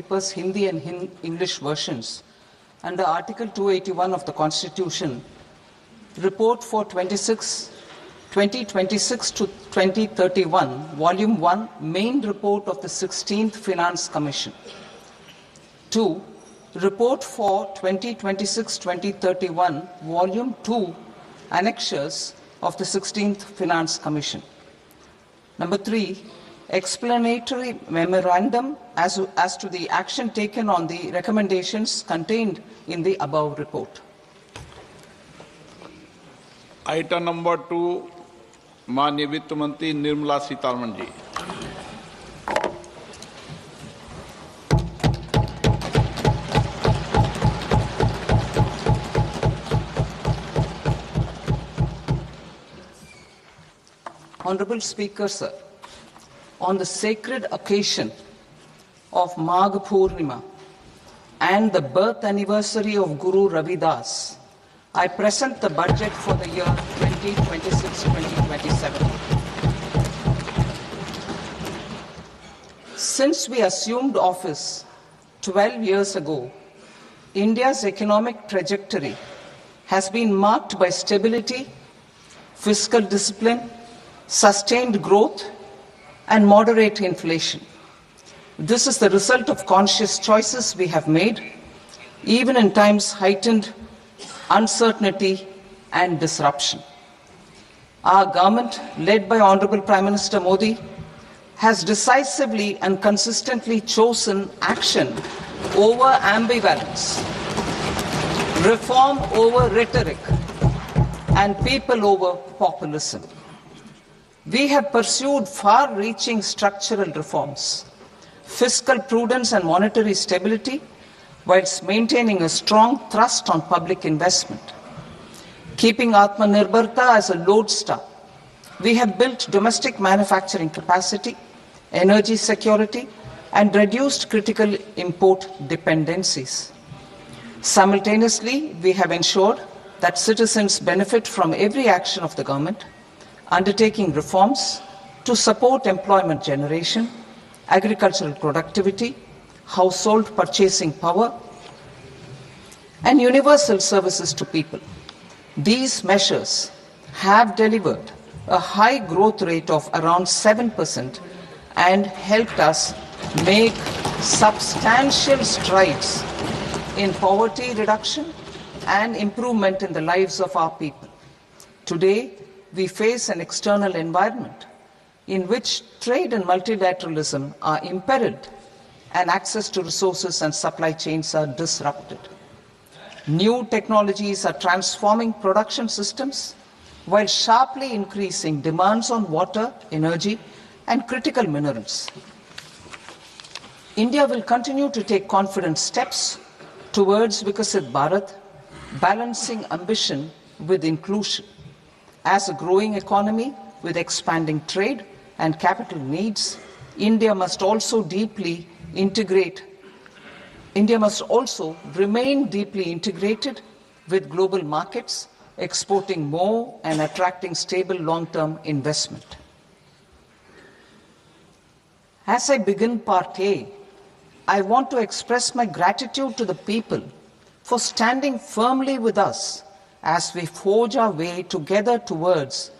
newspapers, Hindi and English versions, under Article 281 of the Constitution, report for 2026 to 2031, Volume 1, main report of the 16th Finance Commission. 2. Report for 2026-2031, Volume 2, annexures of the 16th Finance Commission. Number 3, explanatory memorandum as to the action taken on the recommendations contained in the above report. Item number 2, माननीय वित्त मंत्री Nirmala Sitharaman ji. Honorable Speaker, sir, on the sacred occasion of Magh Purnima and the birth anniversary of Guru Ravidas, I present the budget for the year 2026-2027. Since we assumed office 12 years ago, India's economic trajectory has been marked by stability, fiscal discipline, sustained growth, and moderate inflation. This is the result of conscious choices we have made, even in times heightened uncertainty and disruption. Our government, led by Honorable Prime Minister Modi, has decisively and consistently chosen action over ambivalence, reform over rhetoric, and people over populism. We have pursued far-reaching structural reforms, fiscal prudence and monetary stability, whilst maintaining a strong thrust on public investment. Keeping Atmanirbharta as a lodestar, we have built domestic manufacturing capacity, energy security, and reduced critical import dependencies. Simultaneously, we have ensured that citizens benefit from every action of the government, undertaking reforms to support employment generation, agricultural productivity, household purchasing power, and universal services to people. These measures have delivered a high growth rate of around 7% and helped us make substantial strides in poverty reduction and improvement in the lives of our people. Today, we face an external environment in which trade and multilateralism are imperiled and access to resources and supply chains are disrupted. New technologies are transforming production systems while sharply increasing demands on water, energy, and critical minerals. India will continue to take confident steps towards Vikasit Bharat, balancing ambition with inclusion. As a growing economy with expanding trade and capital needs, India must also remain deeply integrated with global markets, exporting more and attracting stable long-term investment. As I begin Part A, I want to express my gratitude to the people for standing firmly with us as we forge our way together towards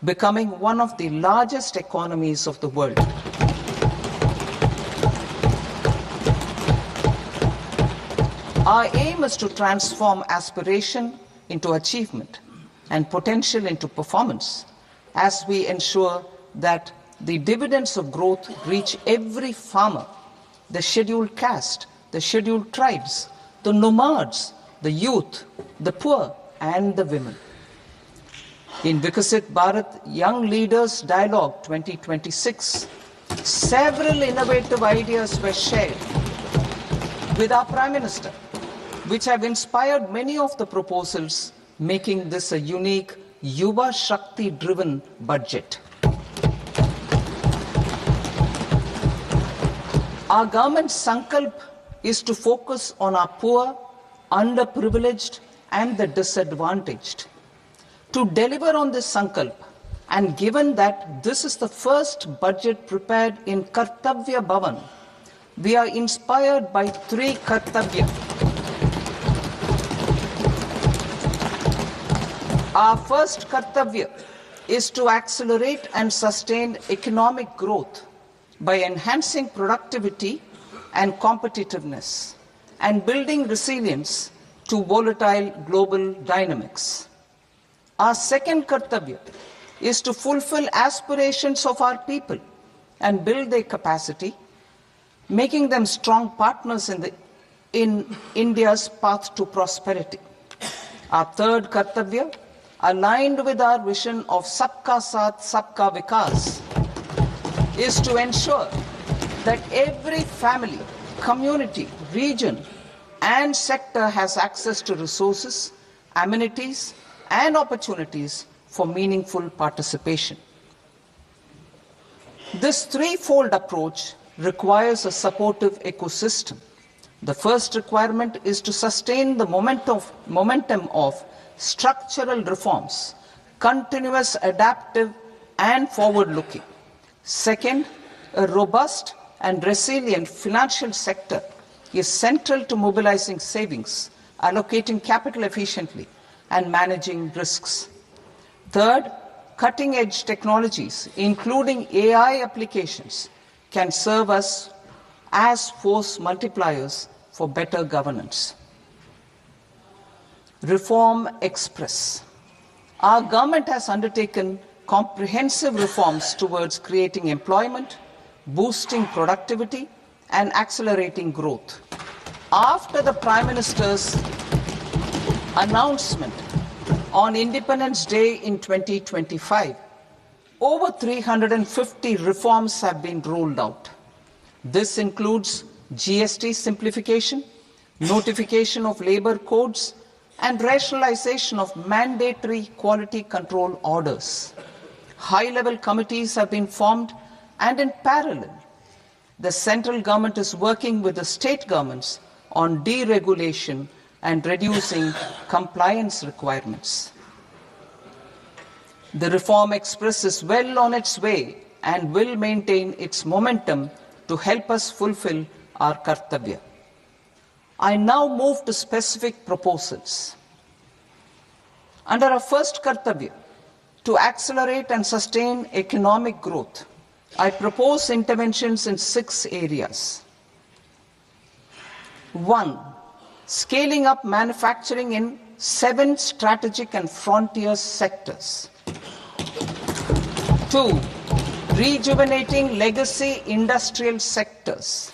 becoming one of the largest economies of the world. Our aim is to transform aspiration into achievement and potential into performance as we ensure that the dividends of growth reach every farmer, the scheduled caste, the scheduled tribes, the nomads, the youth, the poor, and the women. In Vikasit Bharat Young Leaders Dialogue 2026, several innovative ideas were shared with our Prime Minister, which have inspired many of the proposals, making this a unique Yuva Shakti-driven budget. Our government's sankalp is to focus on our poor, underprivileged, and the disadvantaged. To deliver on this sankalp, and given that this is the first budget prepared in Kartavya Bhavan, we are inspired by three kartavya. Our first kartavya is to accelerate and sustain economic growth by enhancing productivity and competitiveness and building resilience to volatile global dynamics. Our second kartavya is to fulfill aspirations of our people and build their capacity, making them strong partners in India's path to prosperity. Our third kartavya, aligned with our vision of Sabka Saath, Sabka Vikas, is to ensure that every family, community, region, and sector has access to resources, amenities, and opportunities for meaningful participation. This threefold approach requires a supportive ecosystem. The first requirement is to sustain the momentum of structural reforms, continuous, adaptive, and forward-looking. Second, a robust and resilient financial sector is central to mobilizing savings, allocating capital efficiently, and managing risks. Third, cutting-edge technologies, including AI applications, can serve us as force multipliers for better governance. Reform Express. Our government has undertaken comprehensive reforms towards creating employment, boosting productivity, and accelerating growth. After the Prime Minister's announcement on Independence Day in 2025, over 350 reforms have been rolled out. This includes GST simplification, notification of labor codes, and rationalization of mandatory quality control orders. High-level committees have been formed, and in parallel, the central government is working with the state governments on deregulation and reducing compliance requirements. The Reform Express is well on its way and will maintain its momentum to help us fulfill our kartavya. I now move to specific proposals. Under our first kartavya, to accelerate and sustain economic growth, I propose interventions in 6 areas. 1. Scaling up manufacturing in 7 strategic and frontier sectors. 2. Rejuvenating legacy industrial sectors.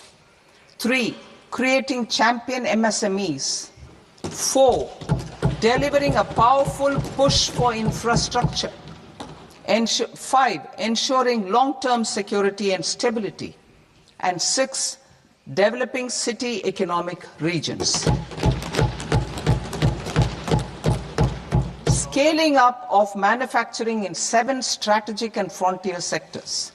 3. Creating champion MSMEs. 4. Delivering a powerful push for infrastructure. 5. Ensuring long-term security and stability. And 6. Developing city economic regions. Scaling up of manufacturing in 7 strategic and frontier sectors.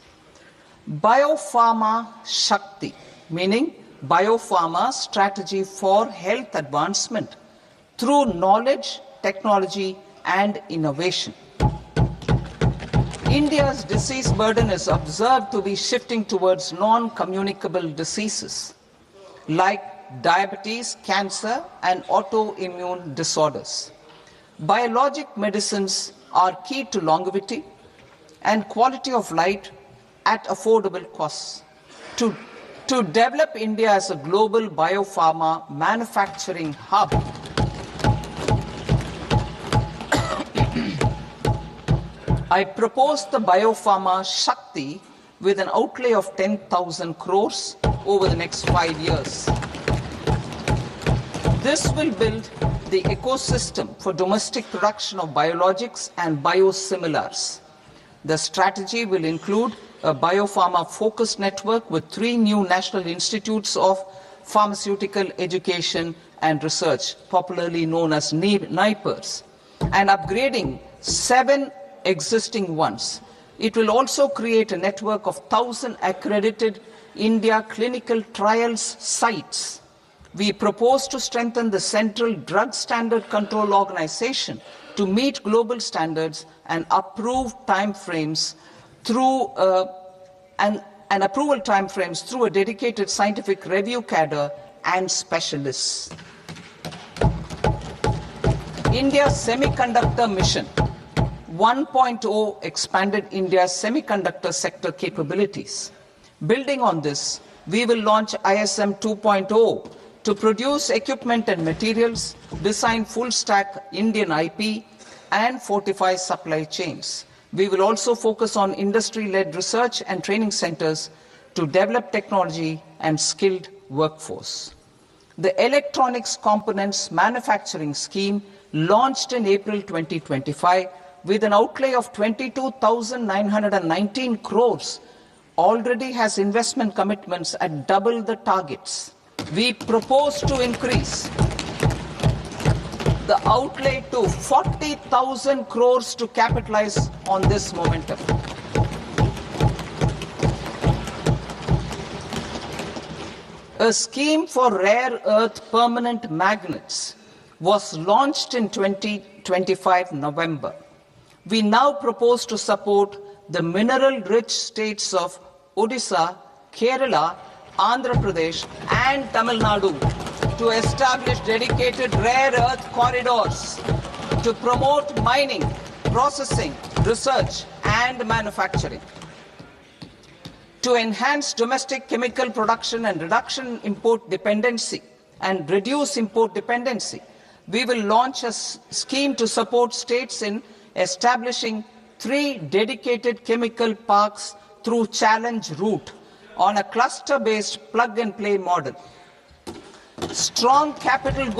Biopharma Shakti, meaning biopharma strategy for health advancement through knowledge, technology, and innovation. India's disease burden is observed to be shifting towards non-communicable diseases like diabetes, cancer, and autoimmune disorders. Biologic medicines are key to longevity and quality of life at affordable costs. To develop India as a global biopharma manufacturing hub, I propose the Biopharma Shakti with an outlay of 10,000 crores over the next 5 years. This will build the ecosystem for domestic production of biologics and biosimilars. The strategy will include a biopharma-focused network with 3 new national institutes of pharmaceutical education and research, popularly known as NIPERs, and upgrading 7 existing ones. It will also create a network of 1,000 accredited India clinical trials sites. We propose to strengthen the Central Drug Standard Control Organization to meet global standards and approved timeframes through an and approval timeframes through a dedicated scientific review cadre and specialists. India's Semiconductor Mission 1.0 expanded India's semiconductor sector capabilities. Building on this, we will launch ISM 2.0 to produce equipment and materials, design full-stack Indian IP, and fortify supply chains. We will also focus on industry-led research and training centers to develop technology and skilled workforce. The Electronics Components Manufacturing Scheme, launched in April 2025 with an outlay of 22,919 crores, already has investment commitments at double the targets. We propose to increase the outlay to 40,000 crores to capitalize on this momentum. A scheme for rare earth permanent magnets was launched in 2025 November. We now propose to support the mineral-rich states of Odisha, Kerala, Andhra Pradesh, and Tamil Nadu to establish dedicated rare earth corridors to promote mining, processing, research, and manufacturing. To enhance domestic chemical production and reduce import dependency, we will launch a scheme to support states in establishing 3 dedicated chemical parks through challenge route on a cluster-based plug-and-play model. Strong capital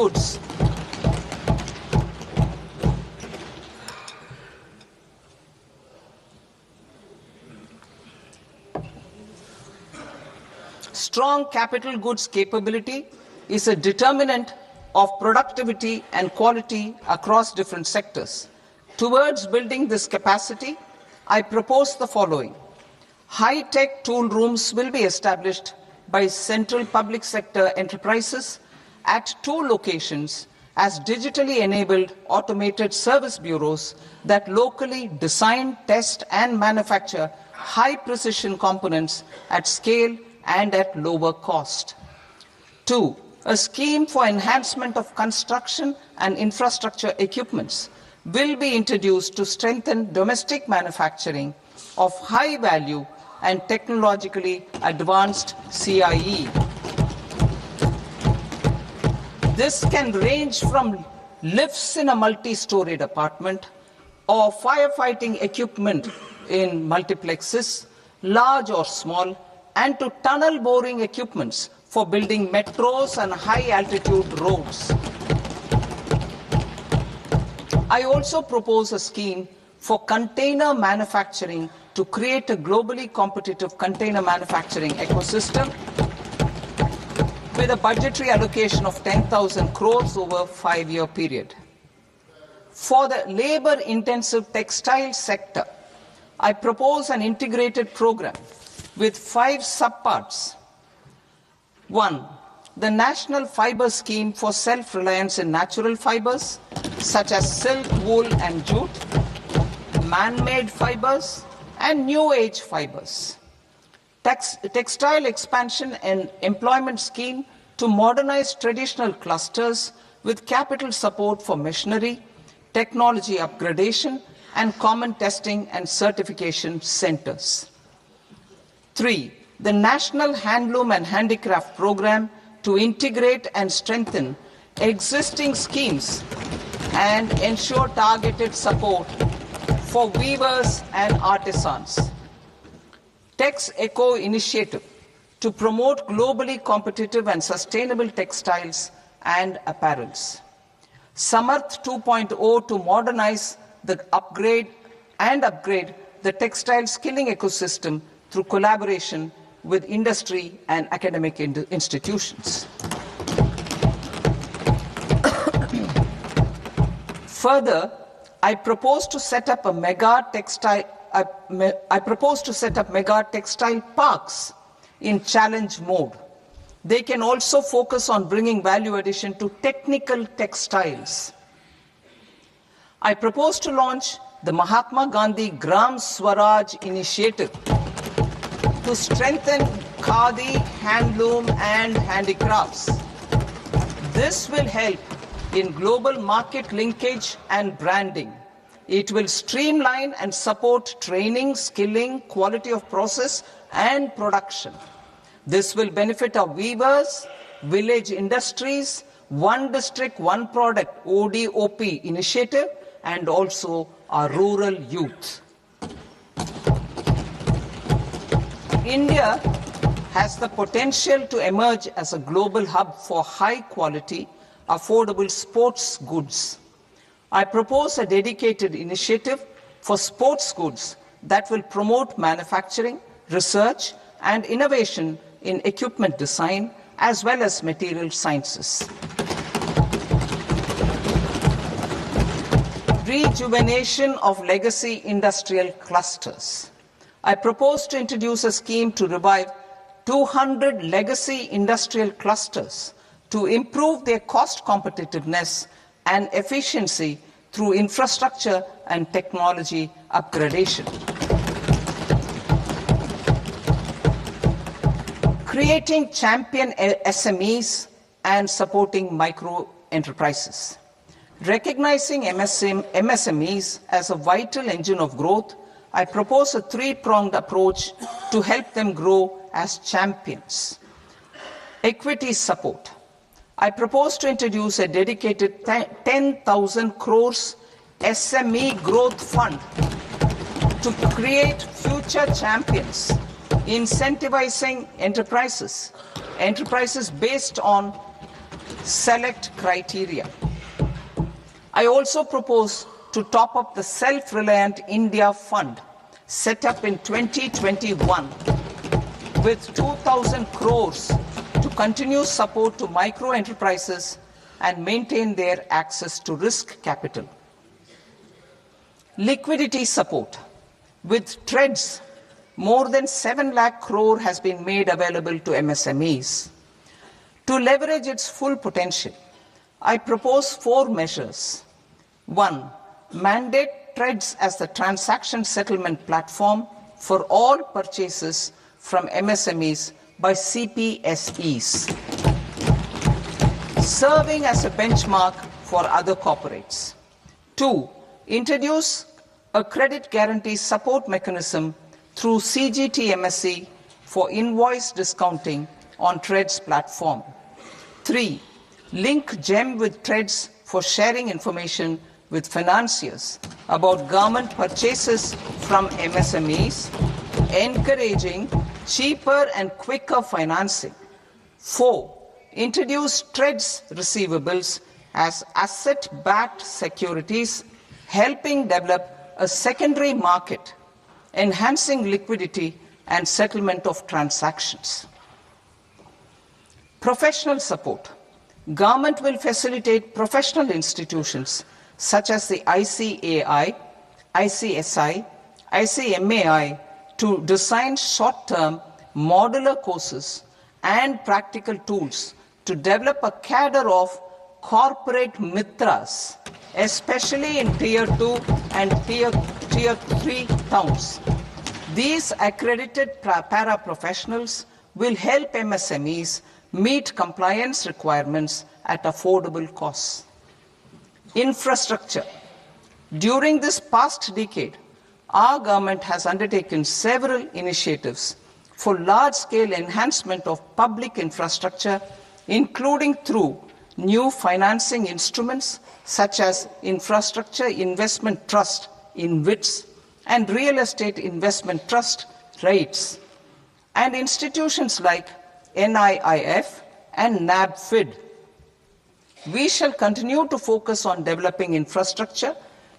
goods capability is a determinant of productivity and quality across different sectors. Towards building this capacity, I propose the following. High-tech tool rooms will be established by central public sector enterprises at 2 locations as digitally enabled automated service bureaus that locally design, test, and manufacture high-precision components at scale and at lower cost. 2. A scheme for enhancement of construction and infrastructure equipments will be introduced to strengthen domestic manufacturing of high value and technologically advanced CIE. This can range from lifts in a multi-storied apartment or firefighting equipment in multiplexes, large or small, and to tunnel boring equipments for building metros and high-altitude roads. I also propose a scheme for container manufacturing to create a globally competitive container manufacturing ecosystem with a budgetary allocation of 10,000 crores over a 5-year period. For the labor-intensive textile sector, I propose an integrated program with 5 subparts. 1. The National Fiber Scheme for self-reliance in natural fibers, such as silk, wool, and jute, man-made fibers, and new-age fibers. Textile expansion and employment scheme to modernize traditional clusters with capital support for machinery, technology upgradation, and common testing and certification centers. 3. The National Handloom and Handicraft Program to integrate and strengthen existing schemes and ensure targeted support for weavers and artisans. Tex Eco Initiative to promote globally competitive and sustainable textiles and apparels. Samarth 2.0 to modernize the upgrade the textile skilling ecosystem through collaboration with industry and academic institutions. Further, I propose to set up mega textile parks in challenge mode. They can also focus on bringing value addition to technical textiles. I propose to launch the Mahatma Gandhi Gram Swaraj initiative to strengthen khadi, handloom and handicrafts. This will help in global market linkage and branding. It will streamline and support training, skilling, quality of process and production. This will benefit our weavers, village industries, one district, one product ODOP initiative, and also our rural youth. India has the potential to emerge as a global hub for high quality, affordable sports goods. I propose a dedicated initiative for sports goods that will promote manufacturing, research, and innovation in equipment design as well as material sciences. Rejuvenation of legacy industrial clusters. I propose to introduce a scheme to revive 200 legacy industrial clusters to improve their cost competitiveness and efficiency through infrastructure and technology upgradation. Creating champion SMEs and supporting micro enterprises. Recognizing MSMEs as a vital engine of growth, I propose a three-pronged approach to help them grow as champions. Equity support. I propose to introduce a dedicated 10,000 crores SME growth fund to create future champions, incentivizing enterprises based on select criteria. I also propose to top up the Self-Reliant India Fund set up in 2021 with 2,000 crores to continue support to micro enterprises and maintain their access to risk capital. Liquidity support. With TREDS, more than 7 lakh crore has been made available to MSMEs. To leverage its full potential, I propose 4 measures. 1. Mandate TREDS as the transaction settlement platform for all purchases from MSMEs by CPSEs, serving as a benchmark for other corporates. 2. Introduce a credit guarantee support mechanism through CGT-MSE for invoice discounting on TREDS platform. 3. Link GEM with TREDS for sharing information with financiers about government purchases from MSMEs, encouraging cheaper and quicker financing. 4. Introduce TREDS receivables as asset-backed securities, helping develop a secondary market, enhancing liquidity and settlement of transactions. Professional support. Government will facilitate professional institutions such as the ICAI, ICSI, ICMAI to design short-term modular courses and practical tools to develop a cadre of corporate mitras, especially in Tier 2 and Tier 3 towns. These accredited para-professionals will help MSMEs meet compliance requirements at affordable costs. Infrastructure. During this past decade, our government has undertaken several initiatives for large-scale enhancement of public infrastructure, including through new financing instruments such as Infrastructure Investment Trust (InvITs) and Real Estate Investment Trust (REITs), and institutions like NIIF and NABFID. We shall continue to focus on developing infrastructure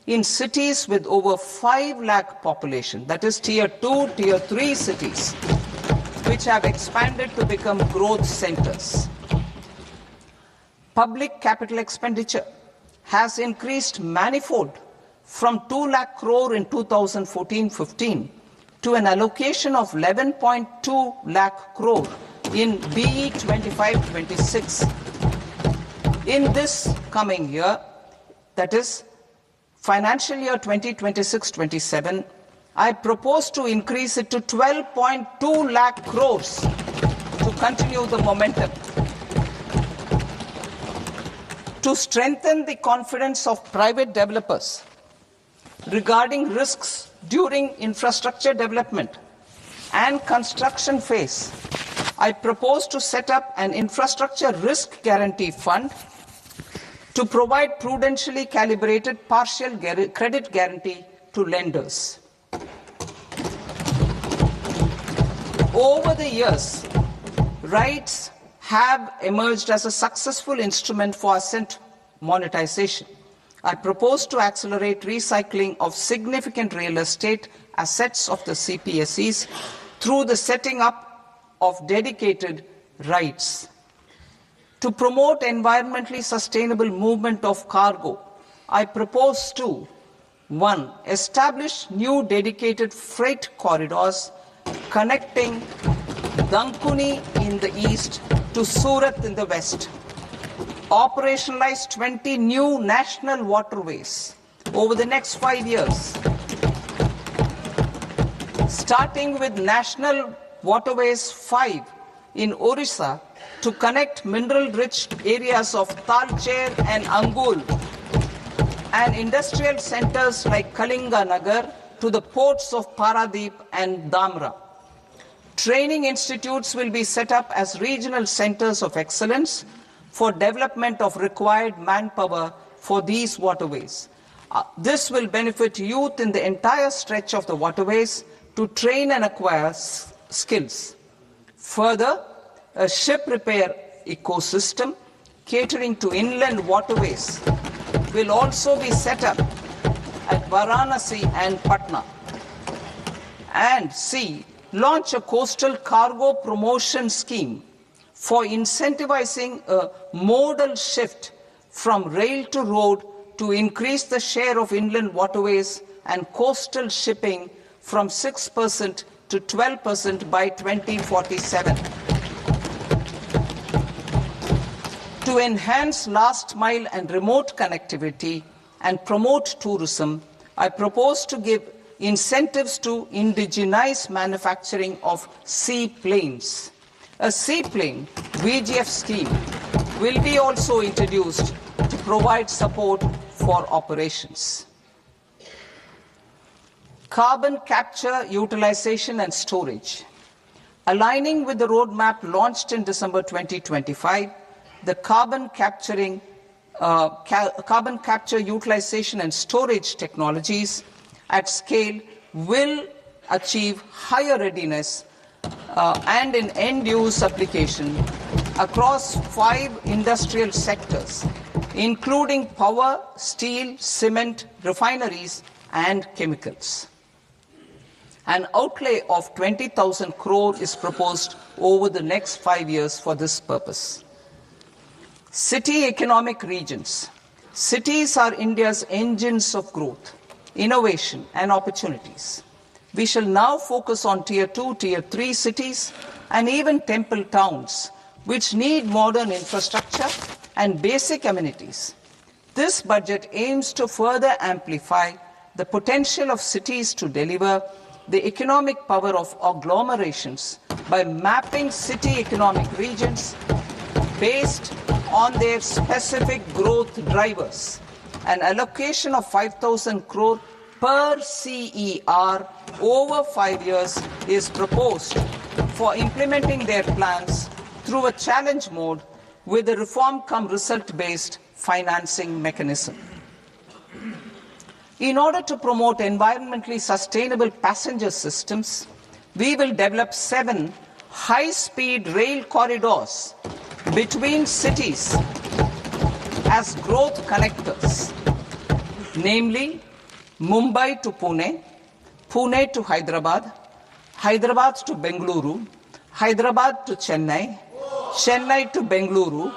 in cities with over 5 lakh population, that is Tier 2, Tier 3 cities, which have expanded to become growth centers. Public capital expenditure has increased manifold from 2 lakh crore in 2014-15 to an allocation of 11.2 lakh crore in BE 25-26. In this coming year, that is financial year 2026-27, I propose to increase it to 12.2 lakh crores to continue the momentum. To strengthen the confidence of private developers regarding risks during infrastructure development and construction phase, I propose to set up an infrastructure risk guarantee fund to provide prudentially calibrated partial credit guarantee to lenders. Over the years, REITs have emerged as a successful instrument for asset monetization. I propose to accelerate recycling of significant real estate assets of the CPSEs through the setting up of dedicated REITs. To promote environmentally sustainable movement of cargo, I propose to 1. Establish new dedicated freight corridors connecting Dankuni in the east to Surat in the west. Operationalize 20 new national waterways over the next 5 years, starting with National Waterways 5 in Orissa to connect mineral-rich areas of Talcher and Angul and industrial centers like Kalinga Nagar to the ports of Paradeep and Dhamra. Training institutes will be set up as regional centers of excellence for development of required manpower for these waterways. This will benefit youth in the entire stretch of the waterways to train and acquire skills. Further, a ship repair ecosystem catering to inland waterways will also be set up at Varanasi and Patna. And C, launch a coastal cargo promotion scheme for incentivizing a modal shift from rail to road to increase the share of inland waterways and coastal shipping from 6% to 12% by 2047. To enhance last mile and remote connectivity and promote tourism, I propose to give incentives to indigenize manufacturing of seaplanes. A seaplane VGF scheme will be also introduced to provide support for operations. Carbon capture, utilization and storage. Aligning with the roadmap launched in December 2025, the carbon capture, utilization and storage technologies at scale will achieve higher readiness and in end-use application across 5 industrial sectors, including power, steel, cement, refineries, and chemicals. An outlay of 20,000 crore is proposed over the next 5 years for this purpose. City economic regions. Cities are India's engines of growth, innovation, and opportunities. We shall now focus on Tier 2, Tier 3 cities, and even temple towns, which need modern infrastructure and basic amenities. This budget aims to further amplify the potential of cities to deliver the economic power of agglomerations by mapping city economic regions based on their specific growth drivers. An allocation of 5,000 crore per CER over 5 years is proposed for implementing their plans through a challenge mode with a reform-cum-result-based financing mechanism. In order to promote environmentally sustainable passenger systems, we will develop 7 high-speed rail corridors between cities as growth connectors, namely Mumbai to Pune, Pune to Hyderabad, Hyderabad to Bengaluru, Hyderabad to Chennai, Chennai to Bengaluru,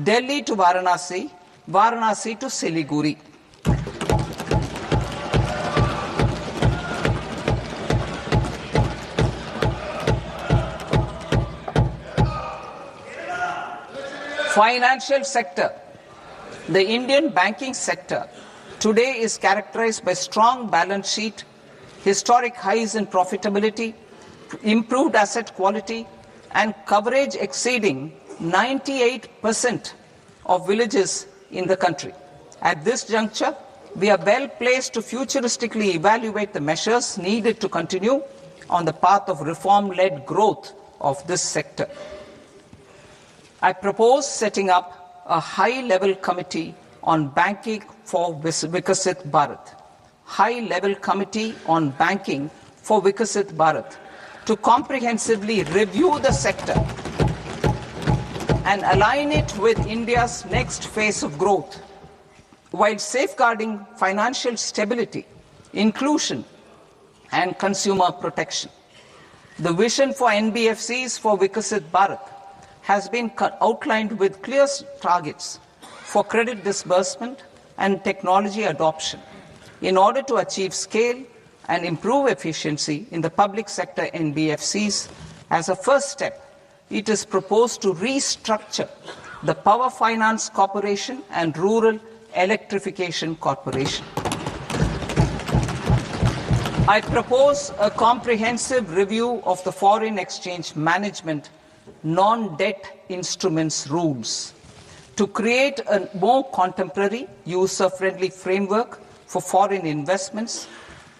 Delhi to Varanasi, Varanasi to Siliguri. Financial sector. The Indian banking sector today is characterized by strong balance sheet, historic highs in profitability, improved asset quality, and coverage exceeding 98% of villages in the country. At this juncture, we are well placed to futuristically evaluate the measures needed to continue on the path of reform-led growth of this sector. I propose setting up a high-level committee on banking for Vikasit Bharat. High-level committee on banking for Vikasit Bharat to comprehensively review the sector and align it with India's next phase of growth, while safeguarding financial stability, inclusion, and consumer protection. The vision for NBFCs for Vikasit Bharat has been outlined with clear targets for credit disbursement and technology adoption in order to achieve scale and improve efficiency in the public sector NBFCs. As a first step, it is proposed to restructure the Power Finance Corporation and Rural Electrification Corporation. I propose a comprehensive review of the foreign exchange management non-debt instruments rules to create a more contemporary, user-friendly framework for foreign investments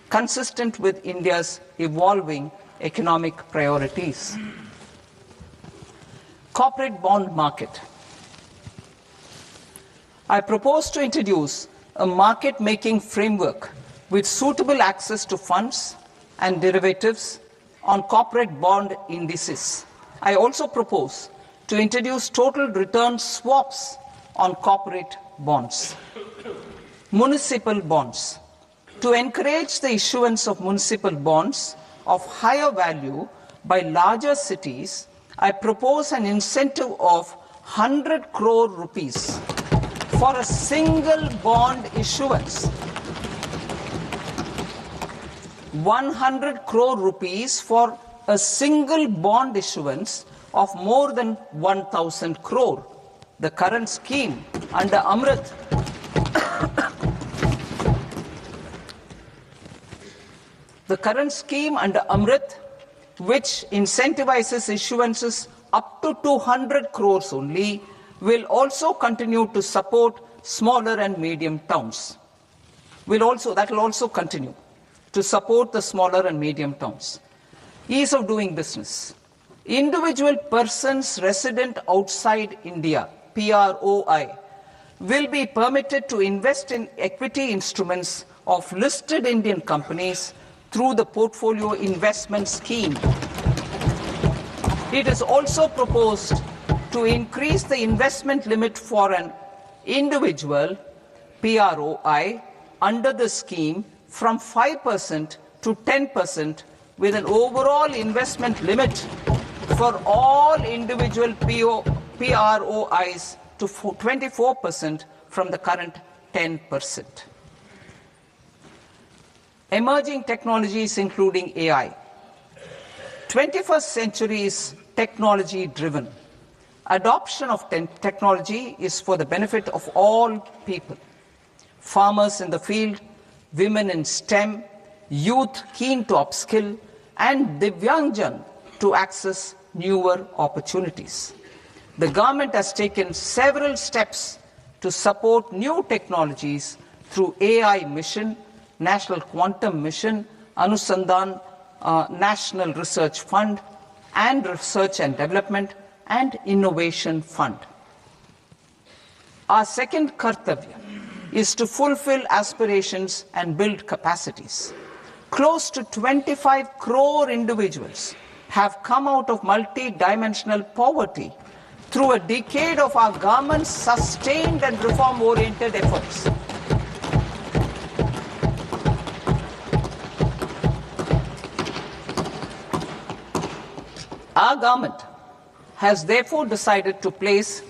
consistent with India's evolving economic priorities. Corporate bond market. I propose to introduce a market-making framework with suitable access to funds and derivatives on corporate bond indices. I also propose to introduce total return swaps on corporate bonds. Municipal bonds. To encourage the issuance of municipal bonds of higher value by larger cities, I propose an incentive of 100 crore rupees for a single bond issuance. 100 crore rupees for a single bond issuance of more than 1,000 crore. The current scheme under Amrit which incentivizes issuances up to 200 crores only, will also continue to support smaller and medium towns. That will also continue to support the smaller and medium towns. Ease of doing business. Individual persons resident outside India, PROI, will be permitted to invest in equity instruments of listed Indian companies through the portfolio investment scheme. It is also proposed to increase the investment limit for an individual PROI under the scheme from 5% to 10%, with an overall investment limit for all individual PROIs to 24% from the current 10%. Emerging technologies including AI. 21st century is technology driven. Adoption of technology is for the benefit of all people. Farmers in the field, women in STEM, youth keen to upskill, and Divyangjan to access newer opportunities. The government has taken several steps to support new technologies through AI Mission, National Quantum Mission, Anusandhan National Research Fund, and Research and Development and Innovation Fund. Our second kartavya is to fulfill aspirations and build capacities. Close to 25 crore individuals have come out of multi-dimensional poverty through a decade of our government's sustained and reform-oriented efforts. Our government has therefore decided to place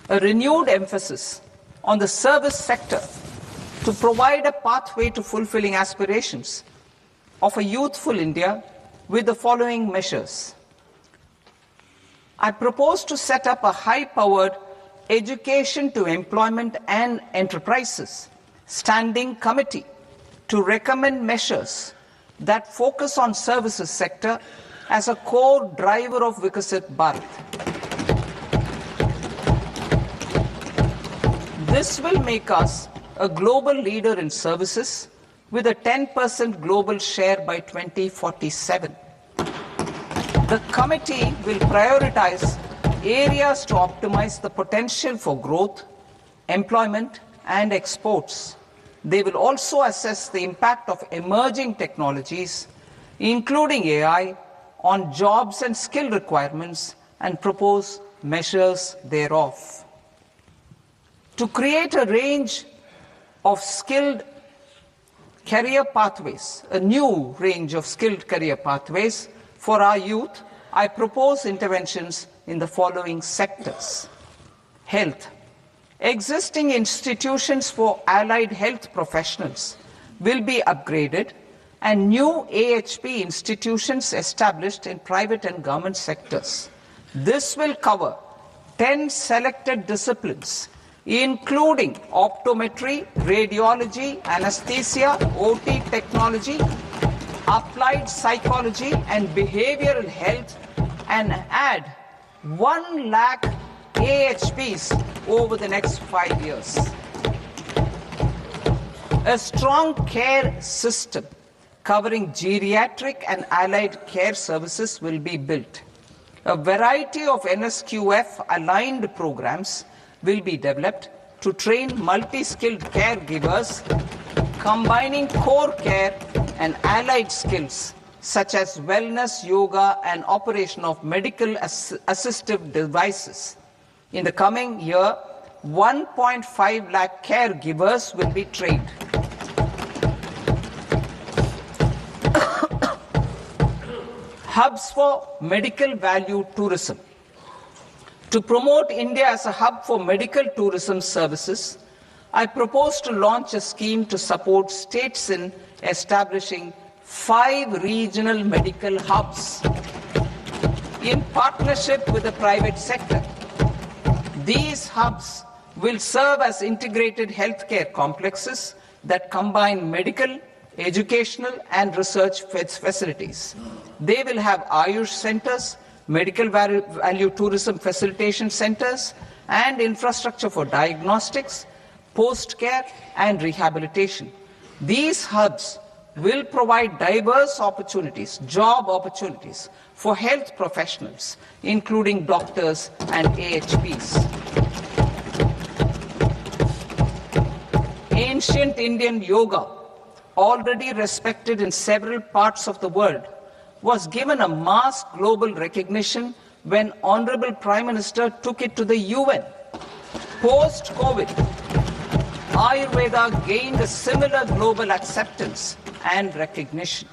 a renewed emphasis on the service sector to provide a pathway to fulfilling aspirations of a youthful India with the following measures. I propose to set up a high-powered education to employment and enterprises standing committee to recommend measures that focus on services sector as a core driver of Vikasit Bharat. This will make us a global leader in services with a 10% global share by 2047. The committee will prioritize areas to optimize the potential for growth, employment, and exports. They will also assess the impact of emerging technologies, including AI, on jobs and skill requirements and propose measures thereof. To create a range of skilled career pathways, a new range of skilled career pathways for our youth, I propose interventions in the following sectors. Health. Existing institutions for allied health professionals will be upgraded and new AHP institutions established in private and government sectors. This will cover 10 selected disciplines, including optometry, radiology, anesthesia, OT technology, applied psychology, and behavioral health, and add 1 lakh AHPs over the next 5 years. A strong care system covering geriatric and allied care services will be built. A variety of NSQF aligned programs will be developed to train multi-skilled caregivers, combining core care and allied skills such as wellness, yoga, and operation of medical assistive devices. In the coming year, 1.5 lakh caregivers will be trained. Hubs for medical value tourism. To promote India as a hub for medical tourism services, I propose to launch a scheme to support states in establishing 5 regional medical hubs in partnership with the private sector. These hubs will serve as integrated healthcare complexes that combine medical, educational, and research facilities. They will have Ayush centers, medical value tourism facilitation centers, and infrastructure for diagnostics, post-care, and rehabilitation. These hubs will provide diverse opportunities, job opportunities, for health professionals, including doctors and AHPs. Ancient Indian yoga, already respected in several parts of the world, was given a mass global recognition when Honorable Prime Minister took it to the UN. Post-COVID, Ayurveda gained a similar global acceptance and recognition.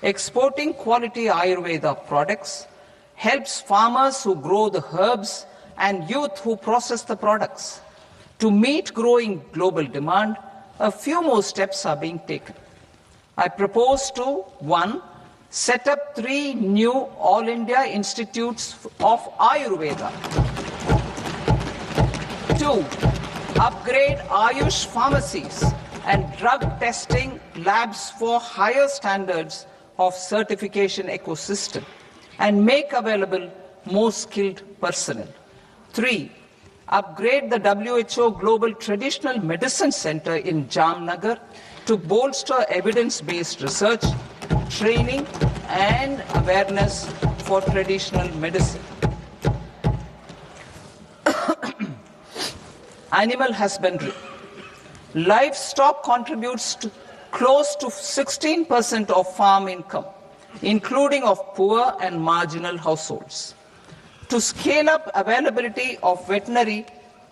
Exporting quality Ayurveda products helps farmers who grow the herbs and youth who process the products. To meet growing global demand, a few more steps are being taken. I propose to 1. Set up 3 new All India Institutes of Ayurveda. 2. Upgrade Ayush pharmacies and drug testing labs for higher standards of certification ecosystem and make available more skilled personnel. 3. Upgrade the WHO Global Traditional Medicine Center in Jamnagar to bolster evidence-based research, training, and awareness for traditional medicine. Animal husbandry. Livestock contributes to close to 16% of farm income, including of poor and marginal households. To scale up availability of veterinary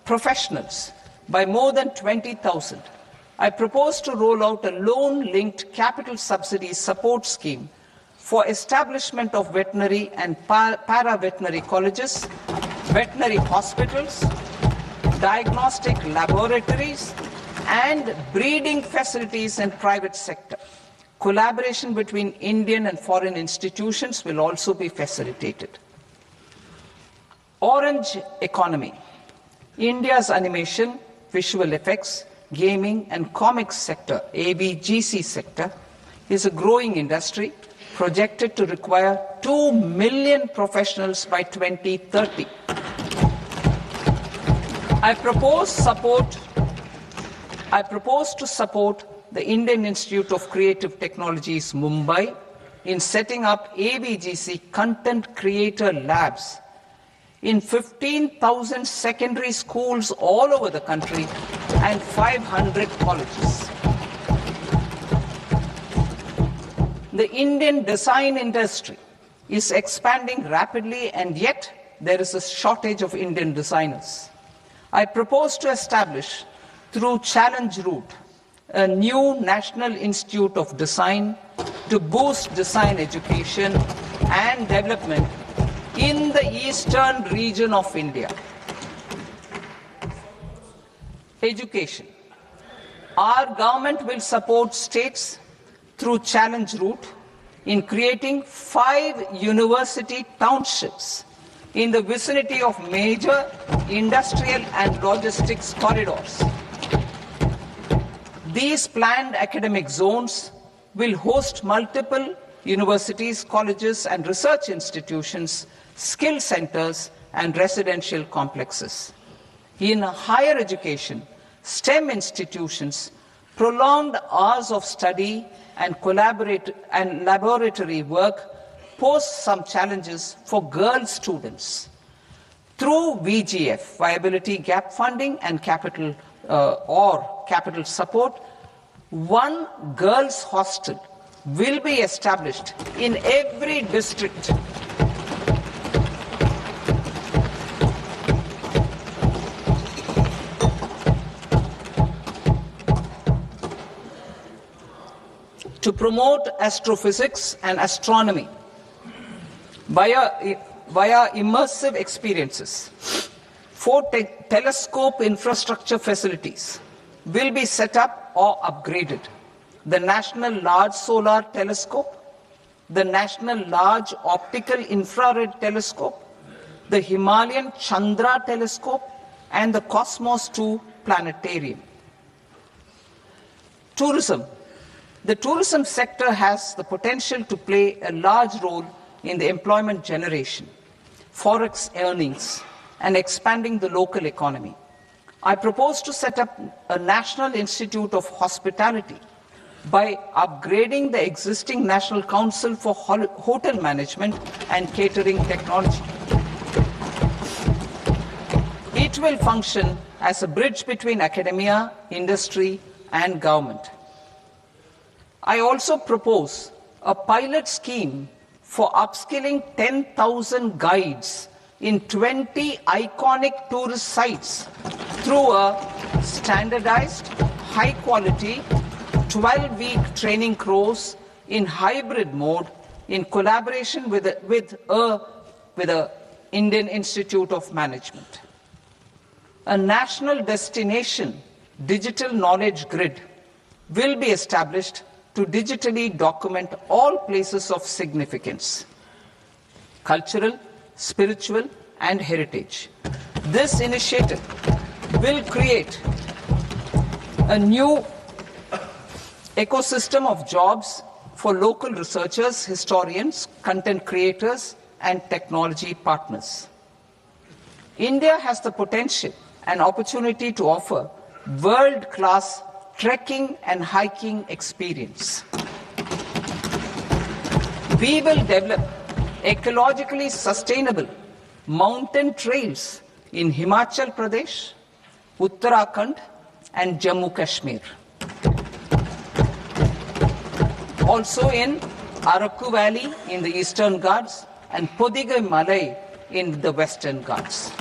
professionals by more than 20,000, I propose to roll out a loan-linked capital subsidy support scheme for establishment of veterinary and para-veterinary colleges, veterinary hospitals, diagnostic laboratories, and breeding facilities in private sector. Collaboration between Indian and foreign institutions will also be facilitated. Orange economy. India's animation, visual effects, gaming and comics sector, AVGC sector, is a growing industry projected to require 2 million professionals by 2030. I propose to support the Indian Institute of Creative Technologies, Mumbai, in setting up AVGC content creator labs in 15,000 secondary schools all over the country and 500 colleges. The Indian design industry is expanding rapidly, and yet there is a shortage of Indian designers. I propose to establish, through Challenge Route, a new National Institute of Design to boost design education and development in the eastern region of India. Education. Our government will support states through Challenge Route in creating 5 university townships in the vicinity of major industrial and logistics corridors. These planned academic zones will host multiple universities, colleges, and research institutions, skill centers, and residential complexes. In higher education, STEM institutions, prolonged hours of study and laboratory work pose some challenges for girl students. Through VGF, Viability Gap Funding and capital support, one girls' hostel will be established in every district. To promote astrophysics and astronomy via immersive experiences, 4 telescope infrastructure facilities will be set up or upgraded. The National Large Solar Telescope, the National Large Optical Infrared Telescope, the Himalayan Chandra Telescope, and the Cosmos 2 Planetarium. Tourism. The tourism sector has the potential to play a large role in the employment generation, forex earnings, and expanding the local economy. I propose to set up a National Institute of Hospitality by upgrading the existing National Council for Hotel Management and Catering Technology. It will function as a bridge between academia, industry, and government. I also propose a pilot scheme for upskilling 10,000 guides in 20 iconic tourist sites through a standardized, high-quality, 12-week training course in hybrid mode in collaboration with the Indian Institute of Management. A national destination digital knowledge grid will be established to digitally document all places of significance, cultural, spiritual, and heritage. This initiative will create a new ecosystem of jobs for local researchers, historians, content creators, and technology partners. India has the potential and opportunity to offer world-class trekking and hiking experience. We will develop ecologically sustainable mountain trails in Himachal Pradesh, Uttarakhand, and Jammu Kashmir. Also in Araku Valley in the Eastern Ghats and Podigai Malai in the Western Ghats.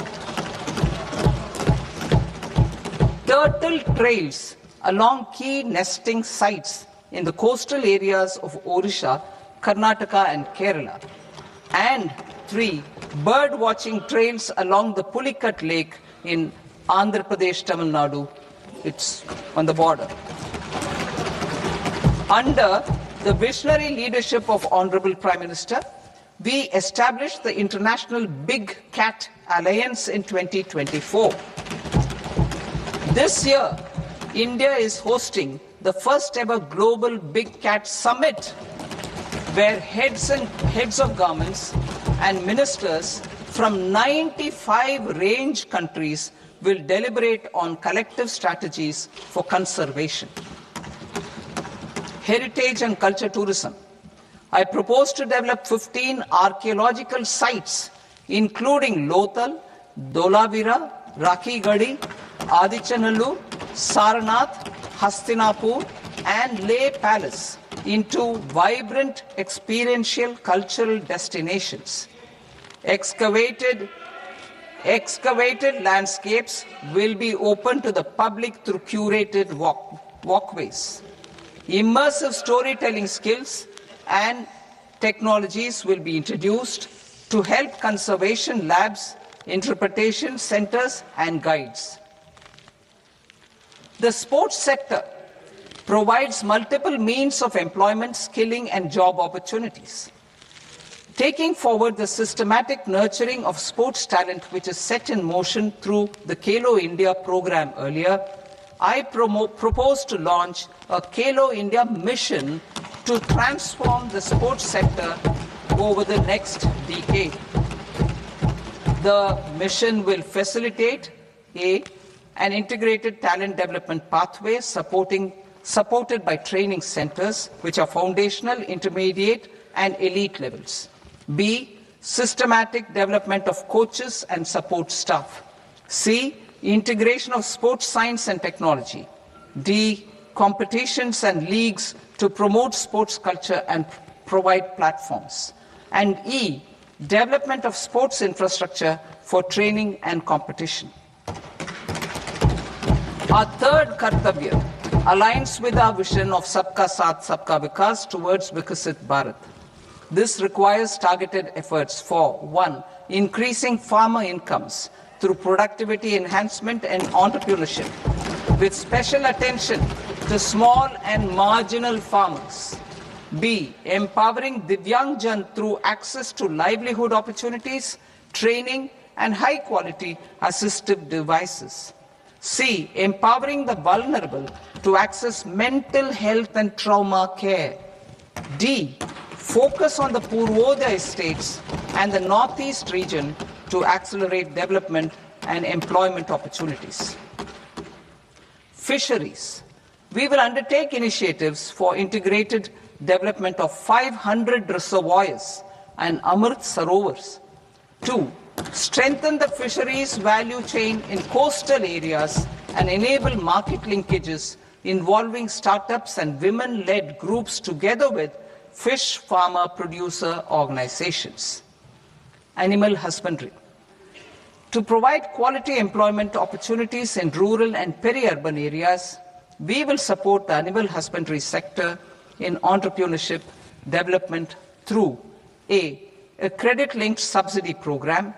Turtle trails along key nesting sites in the coastal areas of Odisha, Karnataka, and Kerala. And 3 bird watching trails along the Pulikat Lake in Andhra Pradesh, Tamil Nadu. It's on the border. Under the visionary leadership of Honorable Prime Minister, we established the International Big Cat Alliance in 2024. This year, India is hosting the first ever global Big Cat Summit, where heads of governments and ministers from 95 range countries will deliberate on collective strategies for conservation. Heritage and culture tourism. I propose to develop 15 archaeological sites, including Lothal, Dolavira, Rakhigarhi, Adichanallur, Sarnath, Hastinapur, and Leh Palace into vibrant experiential cultural destinations. Excavated landscapes will be open to the public through curated walkways. Immersive storytelling skills and technologies will be introduced to help conservation labs, interpretation centers, and guides. The sports sector provides multiple means of employment, skilling, and job opportunities. Taking forward the systematic nurturing of sports talent, which is set in motion through the Khelo India program earlier, I propose to launch a Khelo India mission to transform the sports sector over the next decade. The mission will facilitate an integrated talent development pathway supported by training centers, which are foundational, intermediate, and elite levels. B, systematic development of coaches and support staff. C, integration of sports science and technology. D, competitions and leagues to promote sports culture and provide platforms. And E, development of sports infrastructure for training and competition. Our third Kartavya aligns with our vision of Sabka Saath, Sabka Vikas towards Vikasit Bharat. This requires targeted efforts for 1. Increasing farmer incomes through productivity enhancement and entrepreneurship, with special attention to small and marginal farmers. B. Empowering Divyangjan through access to livelihood opportunities, training, and high-quality assistive devices. C. Empowering the vulnerable to access mental health and trauma care. D. Focus on the Purvodaya states and the Northeast region to accelerate development and employment opportunities. Fisheries. We will undertake initiatives for integrated development of 500 reservoirs and Amrit Sarovars. 2. Strengthen the fisheries value chain in coastal areas and enable market linkages involving startups and women-led groups together with fish farmer producer organizations. Animal husbandry. To provide quality employment opportunities in rural and peri-urban areas, we will support the animal husbandry sector in entrepreneurship development through A. A credit-linked subsidy program.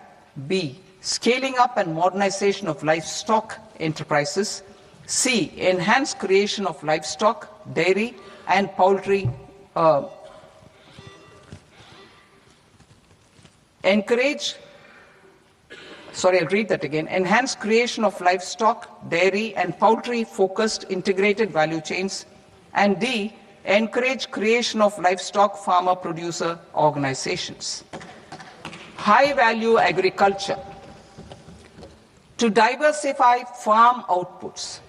B. Scaling up and modernization of livestock enterprises. C. Enhanced creation of livestock, dairy, and poultry. Enhanced creation of livestock, dairy, and poultry-focused integrated value chains. And D. Encourage creation of livestock farmer-producer organizations. High-value agriculture. To diversify farm outputs,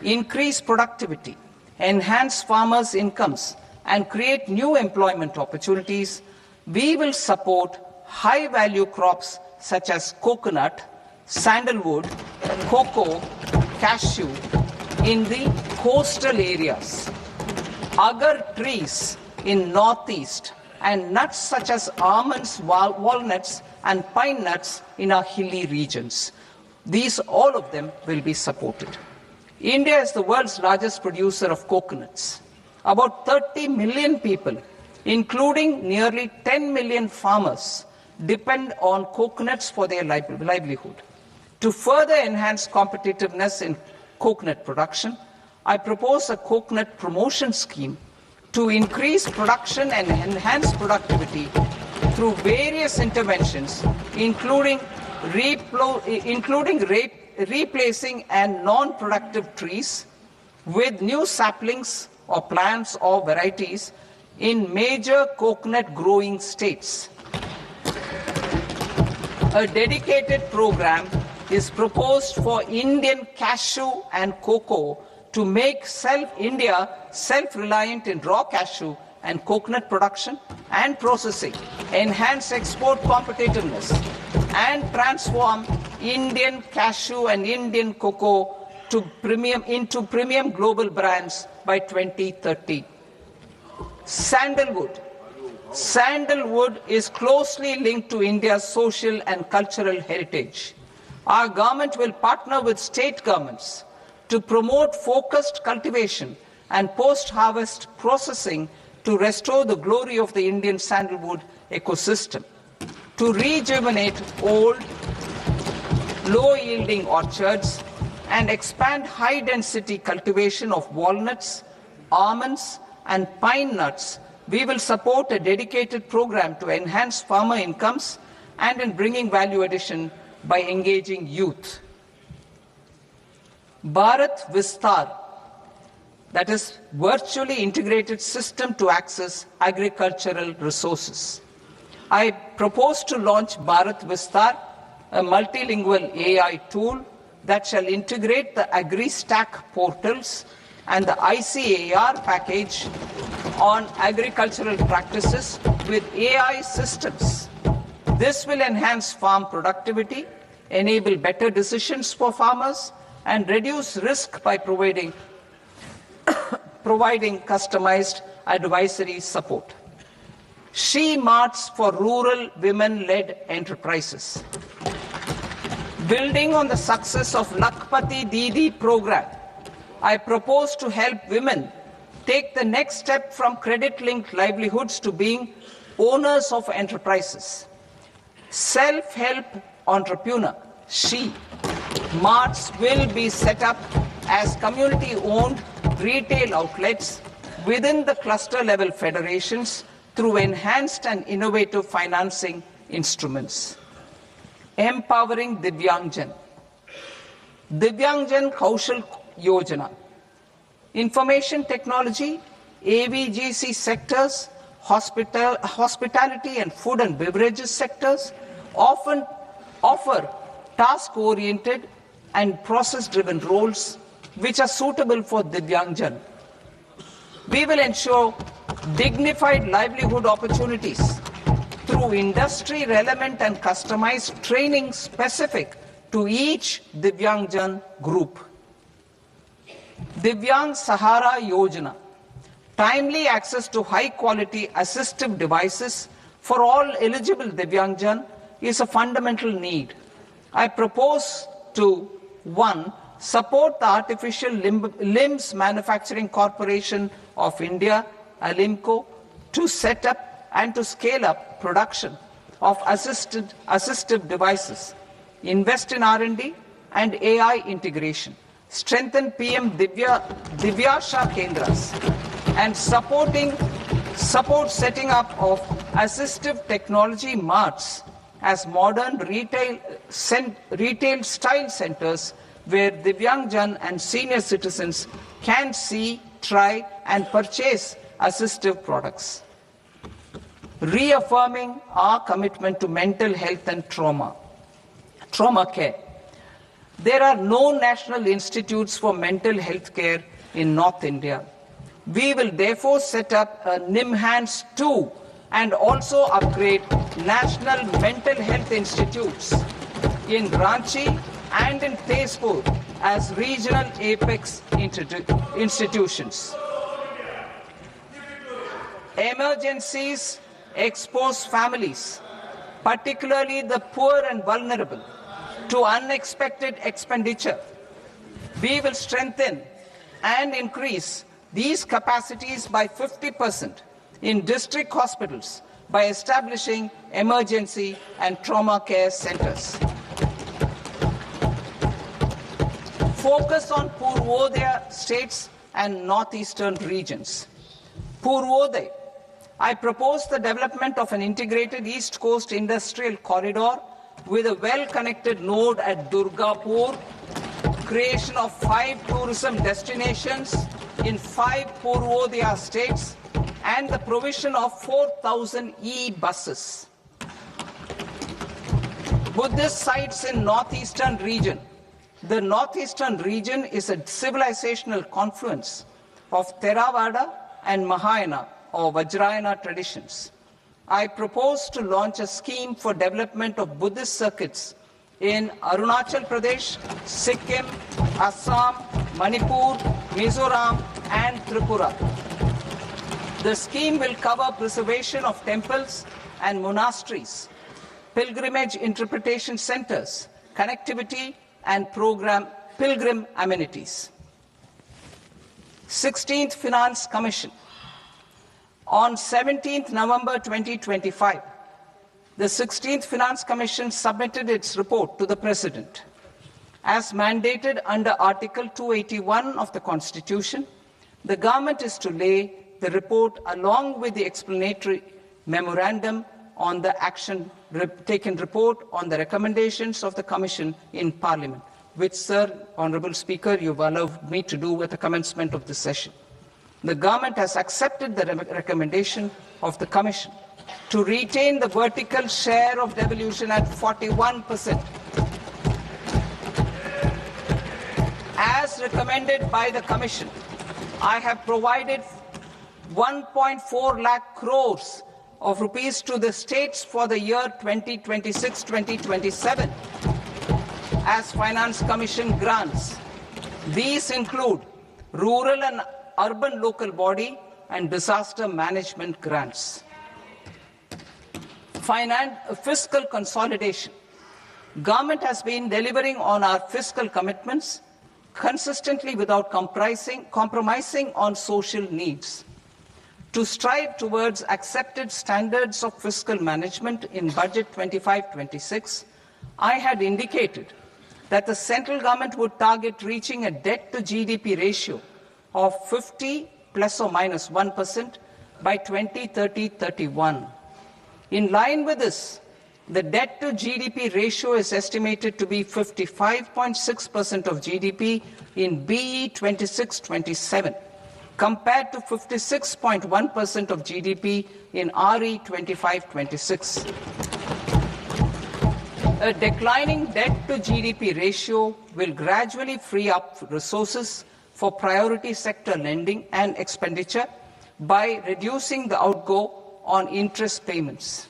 increase productivity, enhance farmers' incomes, and create new employment opportunities, we will support high-value crops such as coconut, sandalwood, cocoa, cashew in the coastal areas, agar trees in northeast, and nuts such as almonds, walnuts, and pine nuts in our hilly regions. All of them will be supported. India is the world's largest producer of coconuts. About 30 million people, including nearly 10 million farmers, depend on coconuts for their livelihood. To further enhance competitiveness in coconut production, I propose a coconut promotion scheme to increase production and enhance productivity through various interventions, including replacing and non-productive trees, with new saplings or plants or varieties in major coconut growing states. A dedicated program is proposed for Indian cashew and cocoa to make India self-reliant in raw cashew and coconut production and processing, enhance export competitiveness, and transform Indian cashew and Indian cocoa into premium global brands by 2030. Sandalwood. Sandalwood is closely linked to India's social and cultural heritage. Our government will partner with state governments to promote focused cultivation and post-harvest processing to restore the glory of the Indian sandalwood ecosystem, to rejuvenate old, low-yielding orchards, and expand high-density cultivation of walnuts, almonds, and pine nuts. We will support a dedicated program to enhance farmer incomes and in bringing value addition by engaging youth. Bharat Vistar, that is virtually integrated system to access agricultural resources. I propose to launch Bharat Vistar, a multilingual AI tool that shall integrate the AgriStack portals and the ICAR package on agricultural practices with AI systems. This will enhance farm productivity, enable better decisions for farmers, and reduce risk by providing customized advisory support. She Marts for rural women-led enterprises. Building on the success of Lakpati Didi program, I propose to help women take the next step from credit-linked livelihoods to being owners of enterprises. Self-help entrepreneur, She Marts will be set up as community-owned retail outlets within the cluster-level federations through enhanced and innovative financing instruments. Empowering Divyangjan. Divyangjan Kaushal Yojana. Information technology, AVGC sectors, hospitality and food and beverages sectors often offer task-oriented and process-driven roles which are suitable for Divyangjan. We will ensure dignified livelihood opportunities through industry-relevant and customized training specific to each Divyangjan group. Divyang Sahara Yojana. Timely access to high-quality assistive devices for all eligible Divyangjan is a fundamental need. I propose to 1. Support the Artificial Limbs Manufacturing Corporation of India, ALIMCO, to set up and to scale up production of assistive devices, invest in R&D and AI integration, strengthen PM Divyasha Kendras, and support setting up of assistive technology marts as modern retail style centers where Divyangjan and senior citizens can see, try and purchase assistive products. Reaffirming our commitment to mental health and trauma care. There are no national institutes for mental health care in North India. We will therefore set up a NIMHANS 2 and also upgrade national mental health institutes in Ranchi and in Tezpur as regional apex institutions. Emergencies expose families, particularly the poor and vulnerable, to unexpected expenditure. We will strengthen and increase these capacities by 50% in district hospitals by establishing emergency and trauma care centers. Focus on Purvodaya states and northeastern regions. Purvodaya. I propose the development of an integrated East Coast industrial corridor with a well-connected node at Durgapur creation of 5 tourism destinations in 5 Purvodaya states, and the provision of 4,000 e-buses. Buddhist sites in northeastern region. The northeastern region is a civilizational confluence of Theravada and Mahayana or Vajrayana traditions. I propose to launch a scheme for development of Buddhist circuits in Arunachal Pradesh, Sikkim, Assam, Manipur, Mizoram, and Tripura. The scheme will cover preservation of temples and monasteries, pilgrimage interpretation centers, connectivity, and pilgrim amenities. 16th Finance Commission. On 17th November 2025, the 16th Finance Commission submitted its report to the President. As mandated under Article 281 of the Constitution, the government is to lay the report along with the explanatory memorandum on the action taken report on the recommendations of the Commission in Parliament, which, Sir, Honourable Speaker, you've allowed me to do at the commencement of this session. The government has accepted the recommendation of the Commission to retain the vertical share of devolution at 41%. As recommended by the Commission, I have provided 1.4 lakh crores of rupees to the states for the year 2026-2027 as Finance Commission grants. These include rural and urban local body and disaster management grants. Fiscal consolidation. Government has been delivering on our fiscal commitments consistently without compromising on social needs. To strive towards accepted standards of fiscal management in Budget 25-26, I had indicated that the central government would target reaching a debt to GDP ratio of 50 plus or minus 1% by 2030-31. In line with this, the debt to GDP ratio is estimated to be 55.6% of GDP in BE 26-27, compared to 56.1% of GDP in RE 25-26. A declining debt to GDP ratio will gradually free up resources for priority sector lending and expenditure by reducing the outgo on interest payments.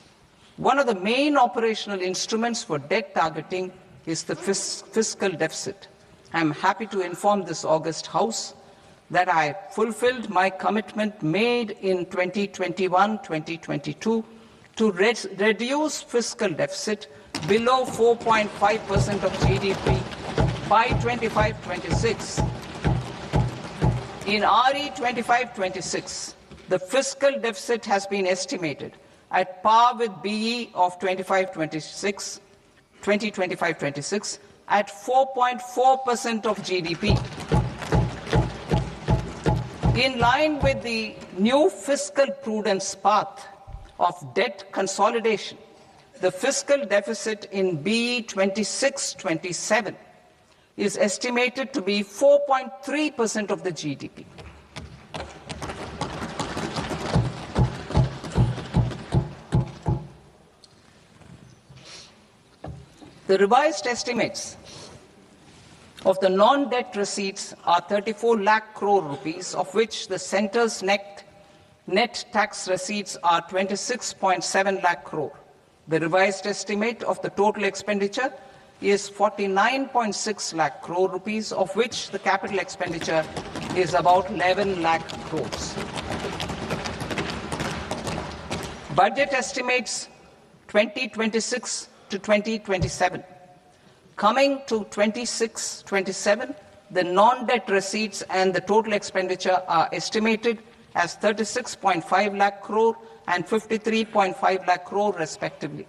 One of the main operational instruments for debt targeting is the fiscal deficit. I am happy to inform this august House that I fulfilled my commitment made in 2021-2022 to reduce fiscal deficit below 4.5% of GDP by 25-26. In RE 25-26, the fiscal deficit has been estimated at par with BE of 2025-26 at 4.4% of GDP. In line with the new fiscal prudence path of debt consolidation, the fiscal deficit in BE 26-27 is estimated to be 4.3% of the GDP. The revised estimates of the non-debt receipts are 34 lakh crore rupees, of which the centre's net tax receipts are 26.7 lakh crore. The revised estimate of the total expenditure is 49.6 lakh crore rupees, of which the capital expenditure is about 11 lakh crores. Budget estimates 2026 to 2027. Coming to 26-27, the non-debt receipts and the total expenditure are estimated as 36.5 lakh crore and 53.5 lakh crore respectively.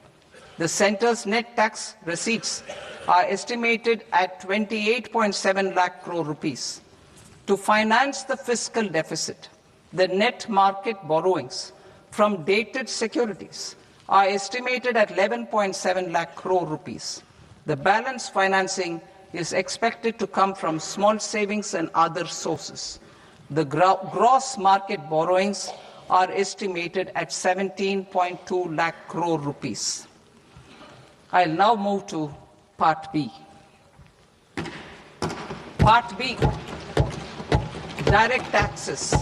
The centre's net tax receipts are estimated at 28.7 lakh crore rupees. To finance the fiscal deficit, the net market borrowings from dated securities are estimated at 11.7 lakh crore rupees. The balance financing is expected to come from small savings and other sources. The gross market borrowings are estimated at 17.2 lakh crore rupees. I'll now move to Part B. Part B, direct taxes.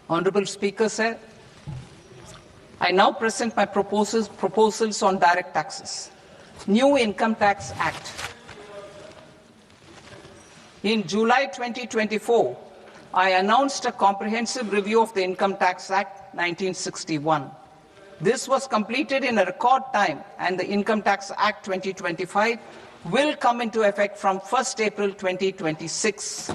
Honorable Speaker, sir, I now present my proposals on direct taxes. New Income Tax Act. In July 2024, I announced a comprehensive review of the Income Tax Act 1961. This was completed in a record time, and the Income Tax Act 2025 will come into effect from 1st April 2026.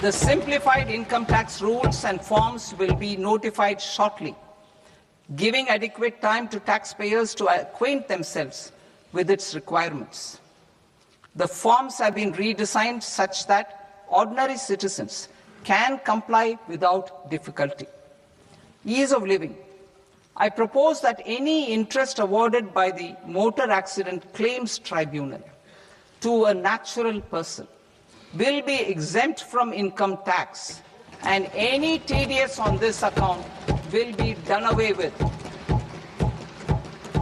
The simplified income tax rules and forms will be notified shortly, giving adequate time to taxpayers to acquaint themselves with its requirements. The forms have been redesigned such that ordinary citizens can comply without difficulty. Ease of living. I propose that any interest awarded by the Motor Accident Claims Tribunal to a natural person will be exempt from income tax, and any TDS on this account will be done away with.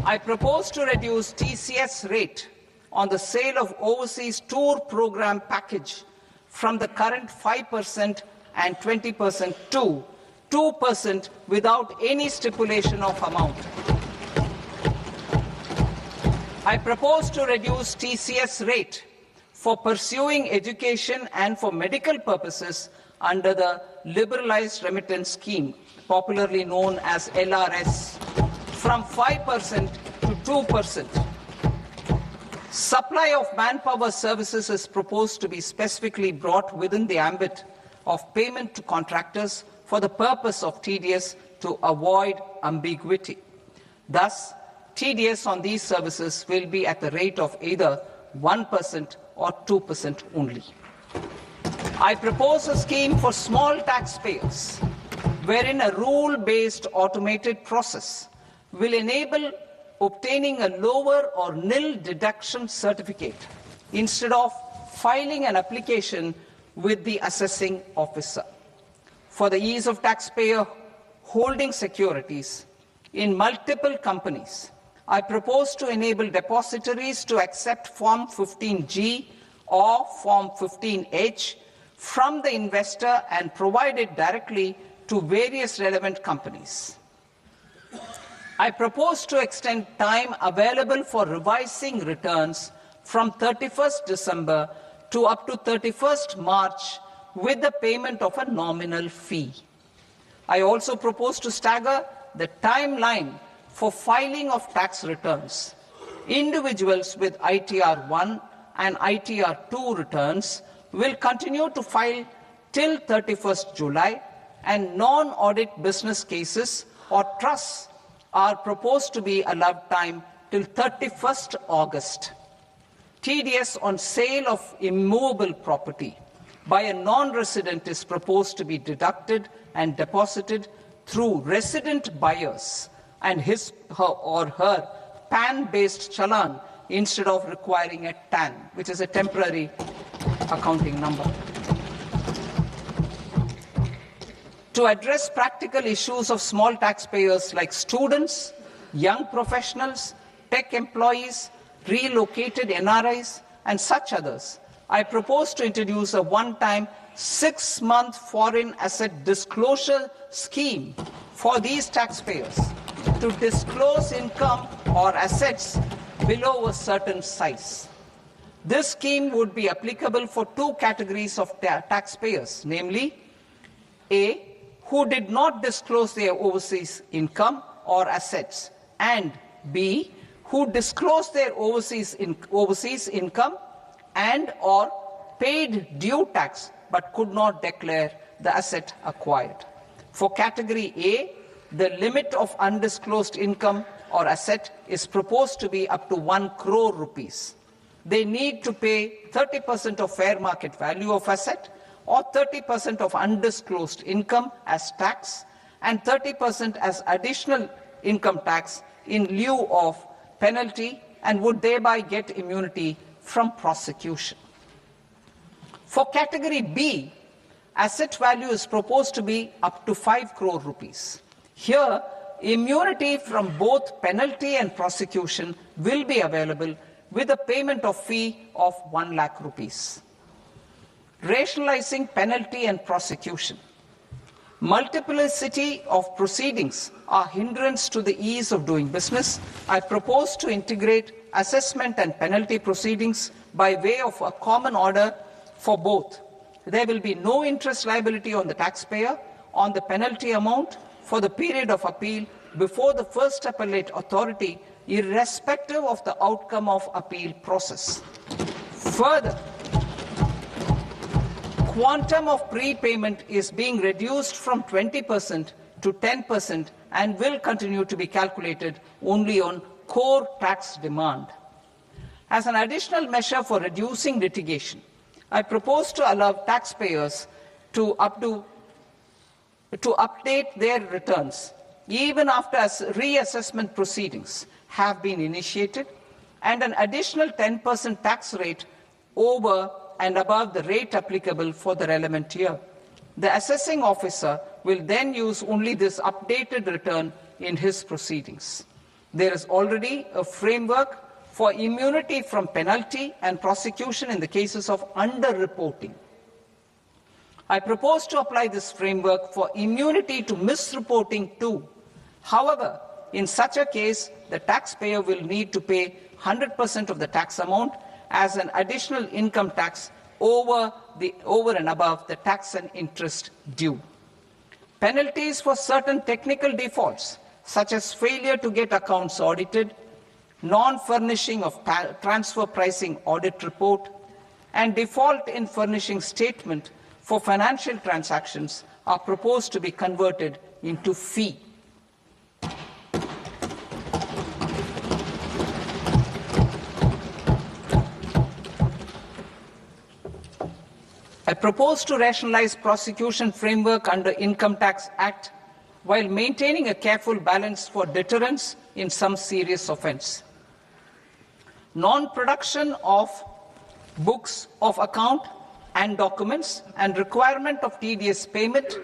I propose to reduce TCS rate on the sale of overseas tour program package from the current 5% and 20% to 2% without any stipulation of amount. I propose to reduce TCS rate for pursuing education and for medical purposes under the Liberalized Remittance Scheme, popularly known as LRS, from 5% to 2%. Supply of manpower services is proposed to be specifically brought within the ambit of payment to contractors for the purpose of TDS to avoid ambiguity. Thus, TDS on these services will be at the rate of either 1% or 2% only. I propose a scheme for small taxpayers, wherein a rule-based automated process will enable obtaining a lower or nil deduction certificate instead of filing an application with the assessing officer. For the ease of taxpayer holding securities in multiple companies, I propose to enable depositories to accept Form 15G or Form 15H from the investor and provide it directly to various relevant companies. I propose to extend time available for revising returns from 31st December to up to 31st March with the payment of a nominal fee. I also propose to stagger the timeline for filing of tax returns. Individuals with ITR 1 and ITR 2 returns will continue to file till 31st July, and non-audit business cases or trusts are proposed to be allowed time till 31st August. TDS on sale of immovable property by a non-resident is proposed to be deducted and deposited through resident buyers and his or her PAN-based challan instead of requiring a TAN, which is a temporary accounting number. To address practical issues of small taxpayers like students, young professionals, tech employees, relocated NRIs, and such others, I propose to introduce a one-time 6-month foreign asset disclosure scheme for these taxpayers to disclose income or assets below a certain size. This scheme would be applicable for two categories of taxpayers, namely, A, who did not disclose their overseas income or assets, and B, who disclosed their overseas income and or paid due tax but could not declare the asset acquired. For category A, the limit of undisclosed income or asset is proposed to be up to 1 crore rupees. They need to pay 30% of fair market value of asset or 30% of undisclosed income as tax, and 30% as additional income tax in lieu of penalty, and would thereby get immunity from prosecution. For category B, asset value is proposed to be up to 5 crore rupees. Here, immunity from both penalty and prosecution will be available with a payment of fee of 1 lakh rupees. Rationalizing penalty and prosecution. Multiplicity of proceedings are hindrance to the ease of doing business. I propose to integrate assessment and penalty proceedings by way of a common order for both. There will be no interest liability on the taxpayer on the penalty amount for the period of appeal before the first appellate authority, irrespective of the outcome of appeal process. Further, quantum of prepayment is being reduced from 20% to 10% and will continue to be calculated only on core tax demand. As an additional measure for reducing litigation, I propose to allow taxpayers to update their returns even after reassessment proceedings have been initiated, and an additional 10% tax rate over and above the rate applicable for the relevant year. The assessing officer will then use only this updated return in his proceedings. There is already a framework for immunity from penalty and prosecution in the cases of underreporting. I propose to apply this framework for immunity to misreporting too. However, in such a case, the taxpayer will need to pay 100% of the tax amount as an additional income tax over and above the tax and interest due. Penalties for certain technical defaults, such as failure to get accounts audited, non-furnishing of transfer pricing audit report, and default in furnishing statement for financial transactions, are proposed to be converted into fee. I propose to rationalize prosecution framework under Income Tax Act while maintaining a careful balance for deterrence in some serious offence. Non-production of books of account and documents and requirement of TDS payment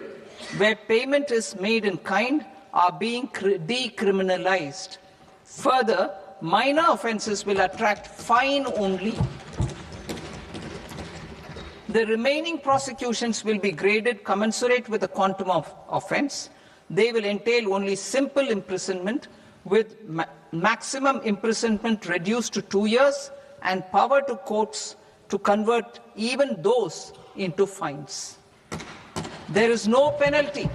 where payment is made in kind are being decriminalized. Further, minor offences will attract fine only. The remaining prosecutions will be graded commensurate with the quantum of offence. They will entail only simple imprisonment with maximum imprisonment reduced to 2 years and power to courts to convert even those into fines. There is no penalty.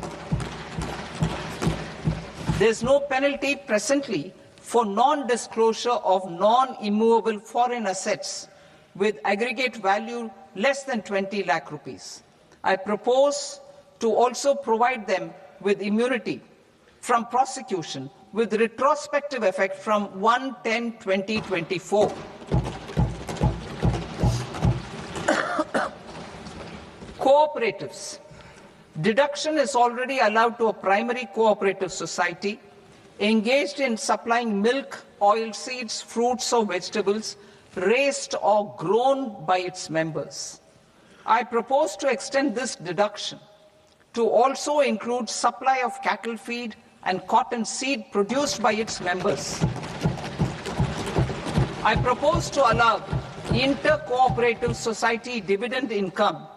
There is no penalty presently for non-disclosure of non-immovable foreign assets with aggregate value less than 20 lakh rupees. I propose to also provide them with immunity from prosecution with retrospective effect from 1/10/2024. Cooperatives. Deduction is already allowed to a primary cooperative society engaged in supplying milk, oilseeds, fruits or vegetables raised or grown by its members. I propose to extend this deduction to also include supply of cattle feed and cotton seed produced by its members. I propose to allow inter-cooperative society dividend income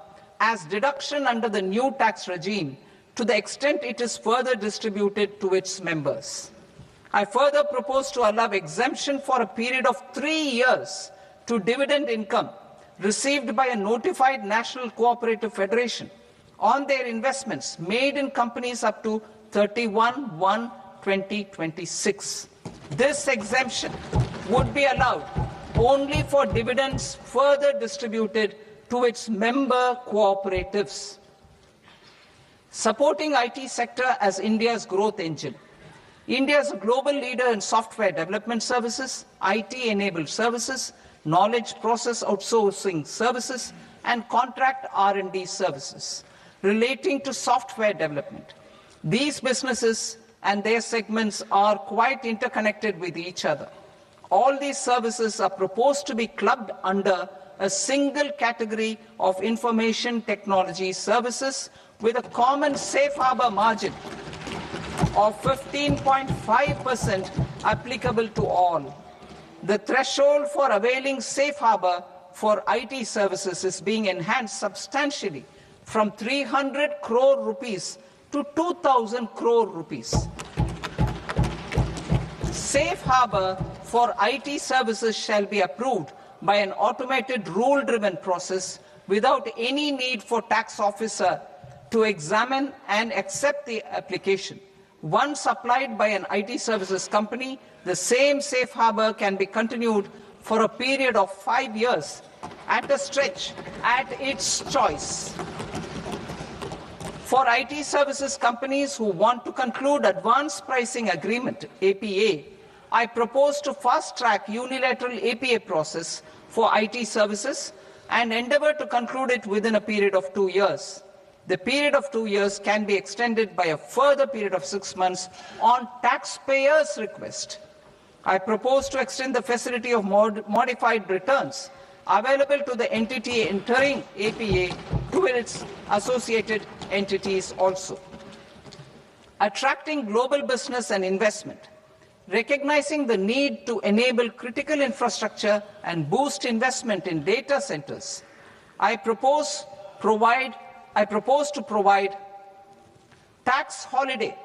as deduction under the new tax regime to the extent it is further distributed to its members. I further propose to allow exemption for a period of 3 years to dividend income received by a notified national cooperative federation on their investments made in companies up to 31/1/2026. This exemption would be allowed only for dividends further distributed to its member cooperatives. Supporting IT sector as India's growth engine. India is a global leader in software development services, IT-enabled services, knowledge process outsourcing services, and contract R&D services. Relating to software development, These businesses and their segments are quite interconnected with each other. All these services are proposed to be clubbed under a single category of information technology services with a common safe harbor margin of 15.5% applicable to all. The threshold for availing safe harbor for IT services is being enhanced substantially from 300 crore rupees to 2,000 crore rupees. Safe harbor for IT services shall be approved by an automated rule-driven process without any need for tax officer to examine and accept the application. Once applied by an IT services company, the same safe harbor can be continued for a period of 5 years at a stretch at its choice. For IT services companies who want to conclude advanced pricing agreement, APA, I propose to fast-track unilateral APA process for IT services and endeavor to conclude it within a period of 2 years. The period of 2 years can be extended by a further period of 6 months on taxpayers' request. I propose to extend the facility of modified returns available to the entity entering APA to its associated entities also. Attracting global business and investment. Recognizing the need to enable critical infrastructure and boost investment in data centers, I propose to provide tax holiday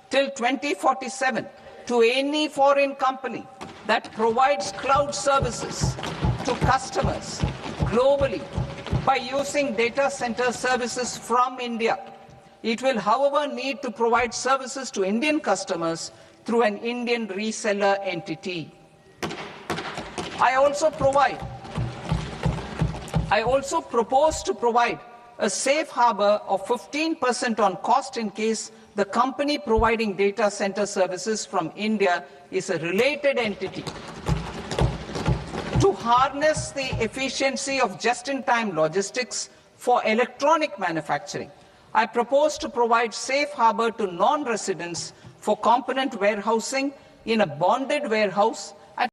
till 2047 to any foreign company that provides cloud services to customers globally by using data center services from India. It will, however, need to provide services to Indian customers through an Indian reseller entity. I also propose to provide a safe harbor of 15% on cost in case the company providing data center services from India is a related entity. To harness the efficiency of just-in-time logistics for electronic manufacturing, I propose to provide safe harbor to non-residents for component warehousing in a bonded warehouse at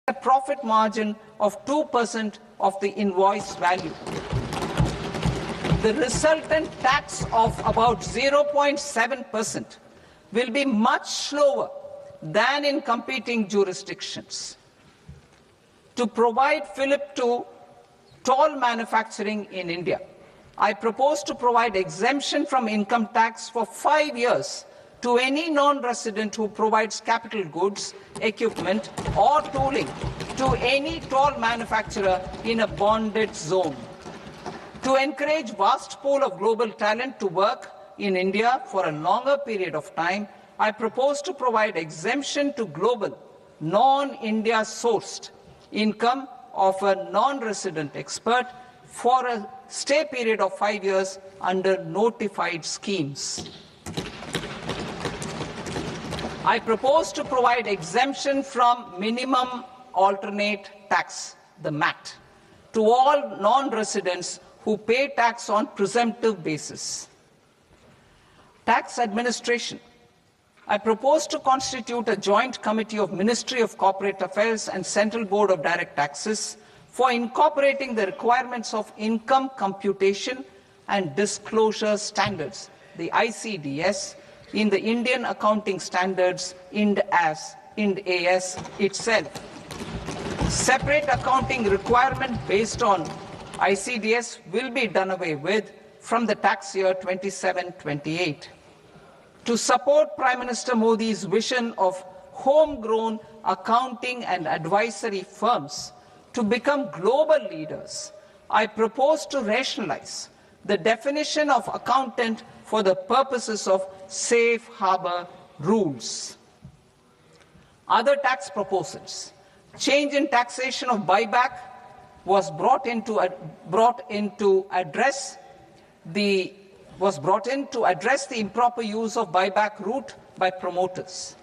a profit margin of 2% of the invoice value. The resultant tax of about 0.7% will be much lower than in competing jurisdictions. To provide fillip to toll manufacturing in India, I propose to provide exemption from income tax for 5 years to any non-resident who provides capital goods, equipment, or tooling to any toll manufacturer in a bonded zone. To encourage vast pool of global talent to work in India for a longer period of time, I propose to provide exemption to global, non-India sourced income of a non-resident expert for a stay period of 5 years under notified schemes. I propose to provide exemption from minimum alternate tax, the MAT, to all non-residents who pay tax on presumptive basis. Tax administration. I propose to constitute a joint committee of Ministry of Corporate Affairs and Central Board of Direct Taxes for incorporating the requirements of income computation and disclosure standards, the ICDS, in the Indian Accounting Standards, IND-AS itself. Separate accounting requirement based on ICDS will be done away with from the tax year 27-28. To support Prime Minister Modi's vision of homegrown accounting and advisory firms to become global leaders, I propose to rationalize the definition of accountant for the purposes of safe harbor rules. Other tax proposals. Change in taxation of buyback was brought in to address the improper use of buyback route by promoters.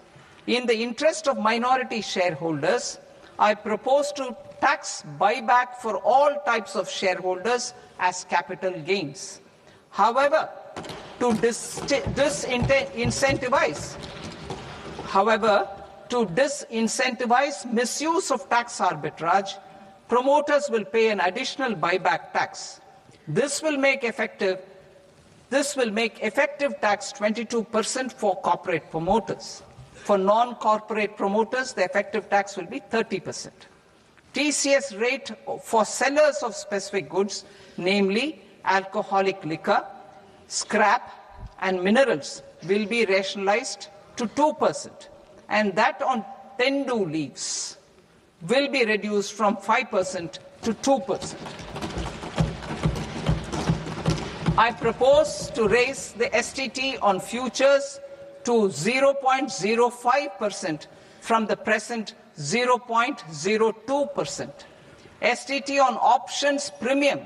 In the interest of minority shareholders, I propose to tax buyback for all types of shareholders as capital gains. However, to disincentivize misuse of tax arbitrage, promoters will pay an additional buyback tax. This will make effective tax 22% for corporate promoters. For non-corporate promoters, the effective tax will be 30%. TCS rate for sellers of specific goods, namely alcoholic liquor, scrap, and minerals, will be rationalized to 2%, and that on tendu leaves will be reduced from 5% to 2%. I propose to raise the STT on futures to 0.05% from the present 0.02%. STT on options premium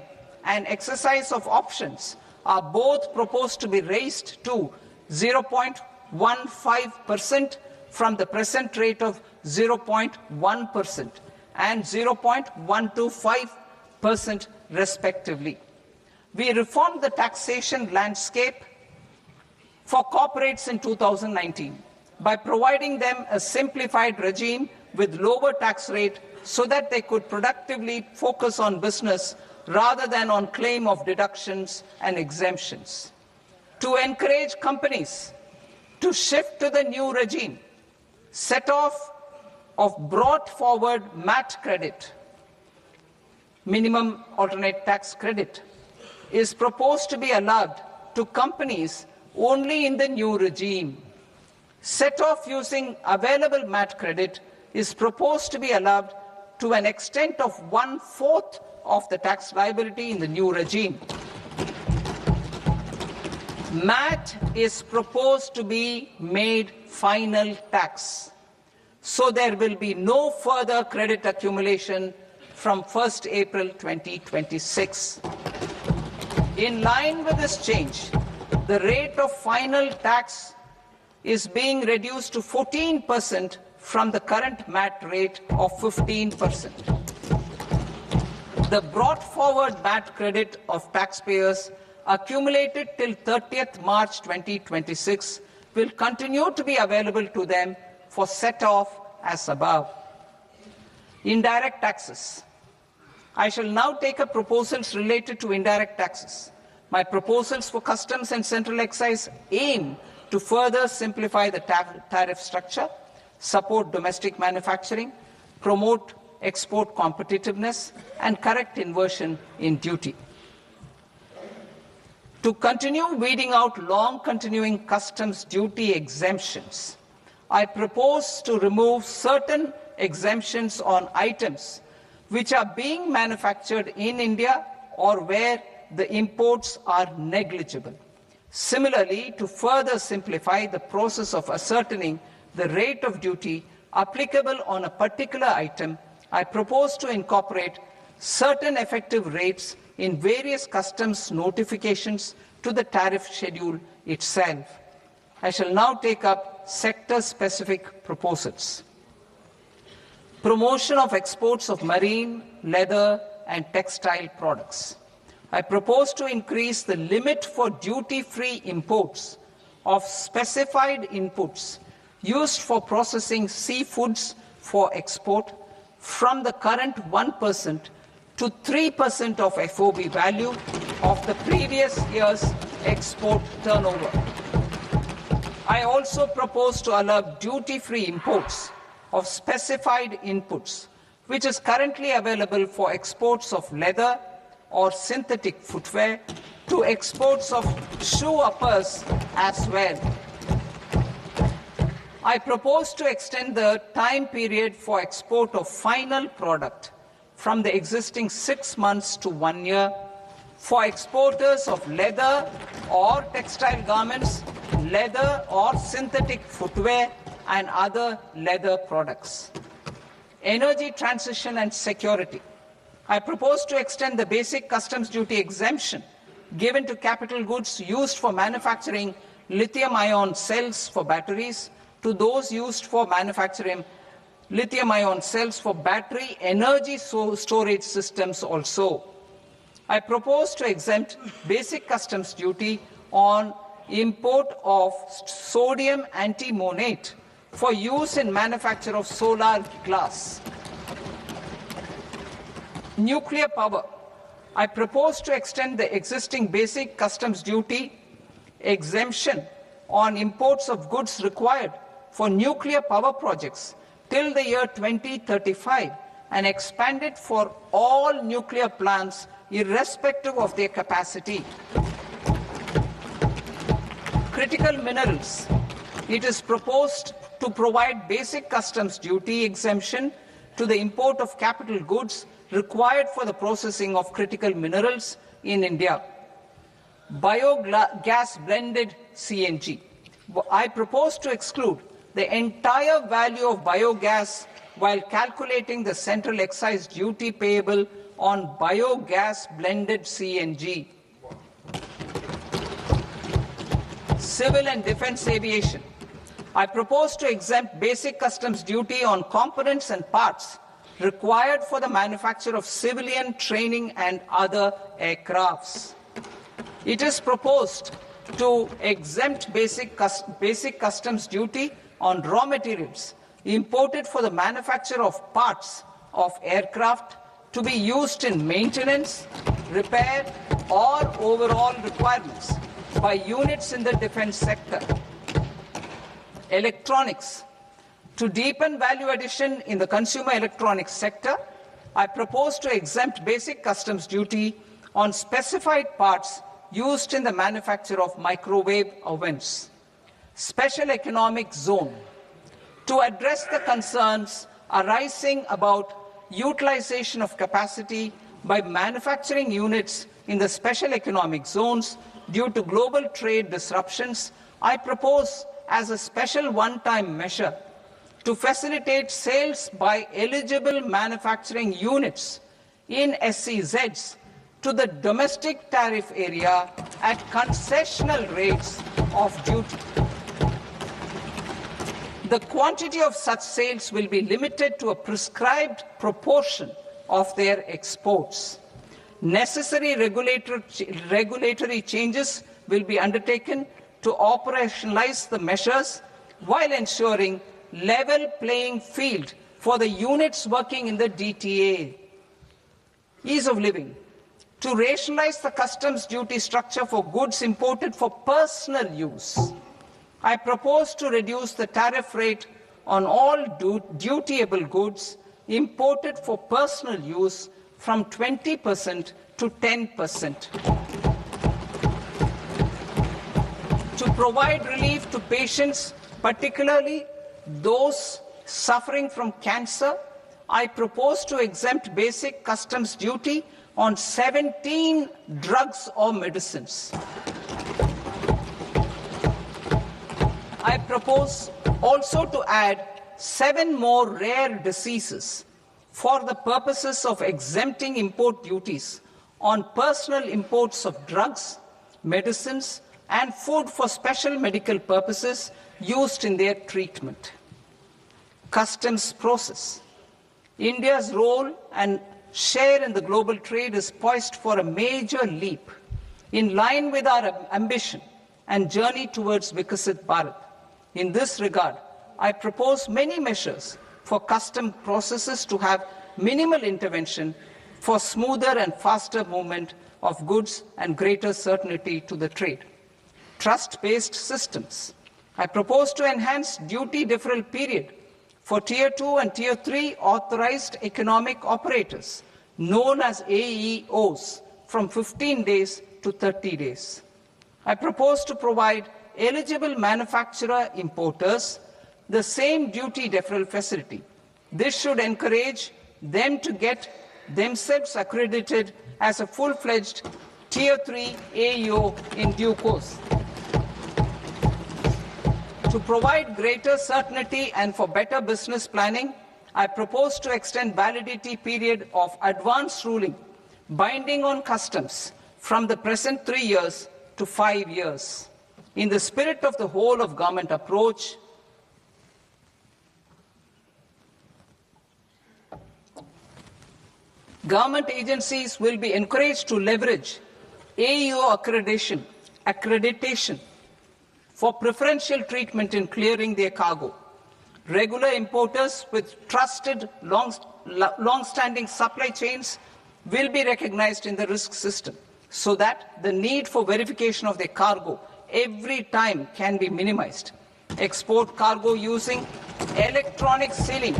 and exercise of options are both proposed to be raised to 0.15% from the present rate of 0.1% and 0.125% respectively. We reformed the taxation landscape for corporates in 2019 by providing them a simplified regime with lower tax rate so that they could productively focus on business rather than on claim of deductions and exemptions. To encourage companies to shift to the new regime, set-off of brought forward MAT credit, minimum alternate tax credit, is proposed to be allowed to companies only in the new regime. Set-off using available MAT credit is proposed to be allowed to an extent of 1/4 of the tax liability in the new regime. MAT is proposed to be made final tax, so there will be no further credit accumulation from 1st April 2026. In line with this change, the rate of final tax is being reduced to 14% from the current MAT rate of 15%. The brought forward MAT credit of taxpayers accumulated till 30th March 2026 will continue to be available to them for set-off as above. Indirect taxes. I shall now take up proposals related to indirect taxes. My proposals for customs and central excise aim to further simplify the tariff structure, support domestic manufacturing, promote export competitiveness, and correct inversion in duty. To continue weeding out long-continuing customs duty exemptions, I propose to remove certain exemptions on items which are being manufactured in India or where the imports are negligible. Similarly, to further simplify the process of ascertaining the rate of duty applicable on a particular item, I propose to incorporate certain effective rates in various customs notifications to the tariff schedule itself. I shall now take up sector-specific proposals. Promotion of exports of marine, leather, and textile products. I propose to increase the limit for duty-free imports of specified inputs used for processing seafoods for export from the current 1% to 3% of FOB value of the previous year's export turnover. I also propose to allow duty-free imports of specified inputs, which is currently available for exports of leather or synthetic footwear, to exports of shoe uppers as well. I propose to extend the time period for export of final product from the existing 6 months to 1 year for exporters of leather or textile garments, leather or synthetic footwear, and other leather products. Energy transition and security. I propose to extend the basic customs duty exemption given to capital goods used for manufacturing lithium-ion cells for batteries to those used for manufacturing lithium-ion cells for battery energy storage systems also. I propose to exempt basic customs duty on import of sodium antimonate for use in manufacture of solar glass. Nuclear power. I propose to extend the existing basic customs duty exemption on imports of goods required for nuclear power projects till the year 2035 and expand it for all nuclear plants irrespective of their capacity. Critical minerals. It is proposed to provide basic customs duty exemption to the import of capital goods required for the processing of critical minerals in India. Biogas blended CNG. I propose to exclude the entire value of biogas while calculating the central excise duty payable on biogas blended CNG. Civil and defense aviation. I propose to exempt basic customs duty on components and parts required for the manufacture of civilian training and other aircrafts. It is proposed to exempt basic customs duty on raw materials imported for the manufacture of parts of aircraft to be used in maintenance, repair, or overall requirements by units in the defense sector. Electronics. To deepen value addition in the consumer electronics sector, I propose to exempt basic customs duty on specified parts used in the manufacture of microwave ovens. Special economic zone. To address the concerns arising about utilization of capacity by manufacturing units in the special economic zones due to global trade disruptions, I propose as a special one-time measure to facilitate sales by eligible manufacturing units in SEZs to the domestic tariff area at concessional rates of duty. The quantity of such sales will be limited to a prescribed proportion of their exports. Necessary regulatory changes will be undertaken to operationalize the measures while ensuring level playing field for the units working in the DTA. Ease of living. To rationalize the customs duty structure for goods imported for personal use, I propose to reduce the tariff rate on all dutiable goods imported for personal use from 20% to 10%. To provide relief to patients, particularly those suffering from cancer, I propose to exempt basic customs duty on 17 drugs or medicines. I propose also to add 7 more rare diseases for the purposes of exempting import duties on personal imports of drugs, medicines, and food for special medical purposes used in their treatment. Customs process. India's role and share in the global trade is poised for a major leap in line with our ambition and journey towards Vikasit Bharat. In this regard, I propose many measures for custom processes to have minimal intervention for smoother and faster movement of goods and greater certainty to the trade. Trust-based systems. I propose to enhance duty deferral period for Tier 2 and Tier 3 authorized economic operators, known as AEOs, from 15 days to 30 days. I propose to provide eligible manufacturer importers the same duty deferral facility. This should encourage them to get themselves accredited as a full-fledged Tier 3 AEO in due course. To provide greater certainty and for better business planning, I propose to extend validity period of advance ruling binding on customs from the present 3 years to 5 years. In the spirit of the whole of government approach, Government agencies will be encouraged to leverage AEO accreditation for preferential treatment in clearing their cargo. Regular importers with trusted, long-standing supply chains will be recognized in the risk system so that the need for verification of their cargo every time can be minimized. Export cargo using electronic sealing.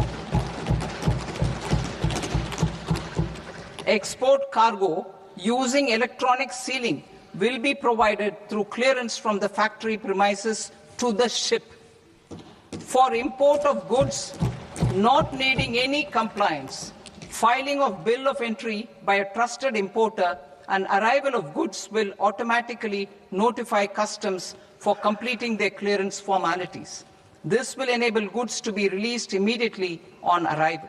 Export cargo using electronic sealing will be provided through clearance from the factory premises to the ship. For import of goods not needing any compliance, filing of bill of entry by a trusted importer and arrival of goods will automatically notify customs for completing their clearance formalities. This will enable goods to be released immediately on arrival.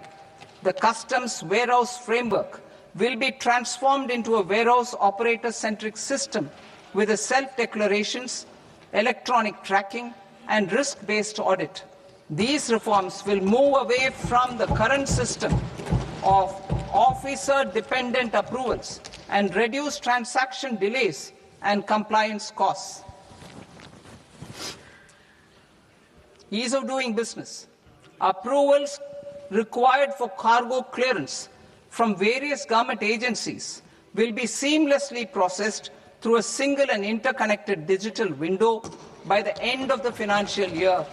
The customs warehouse framework will be transformed into a warehouse operator-centric system with a self-declarations, electronic tracking, and risk-based audit. These reforms will move away from the current system of officer-dependent approvals and reduce transaction delays and compliance costs. Ease of doing business. Approvals required for cargo clearance from various government agencies will be seamlessly processed through a single and interconnected digital window by the end of the financial year.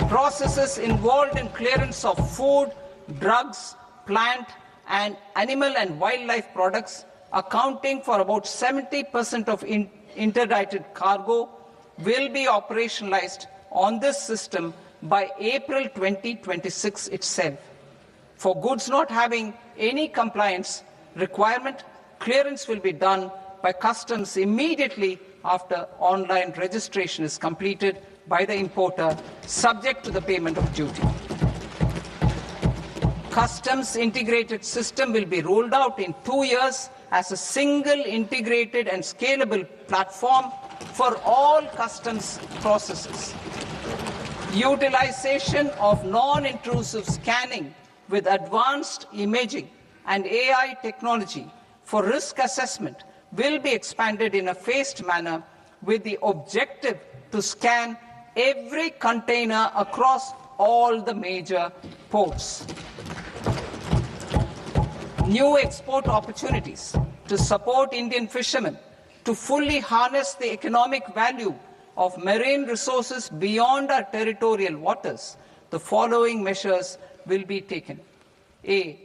Processes involved in clearance of food, drugs, plant, and animal and wildlife products, accounting for about 70% of interdicted cargo, will be operationalized on this system by April 2026 itself. For goods not having any compliance requirement, clearance will be done by customs immediately after online registration is completed by the importer, subject to the payment of duty. Customs integrated system will be rolled out in 2 years as a single integrated and scalable platform for all customs processes. Utilization of non-intrusive scanning with advanced imaging and AI technology for risk assessment will be expanded in a phased manner with the objective to scan every container across all the major ports. New export opportunities to support Indian fishermen to fully harness the economic value of marine resources beyond our territorial waters. The following measures will be taken. A.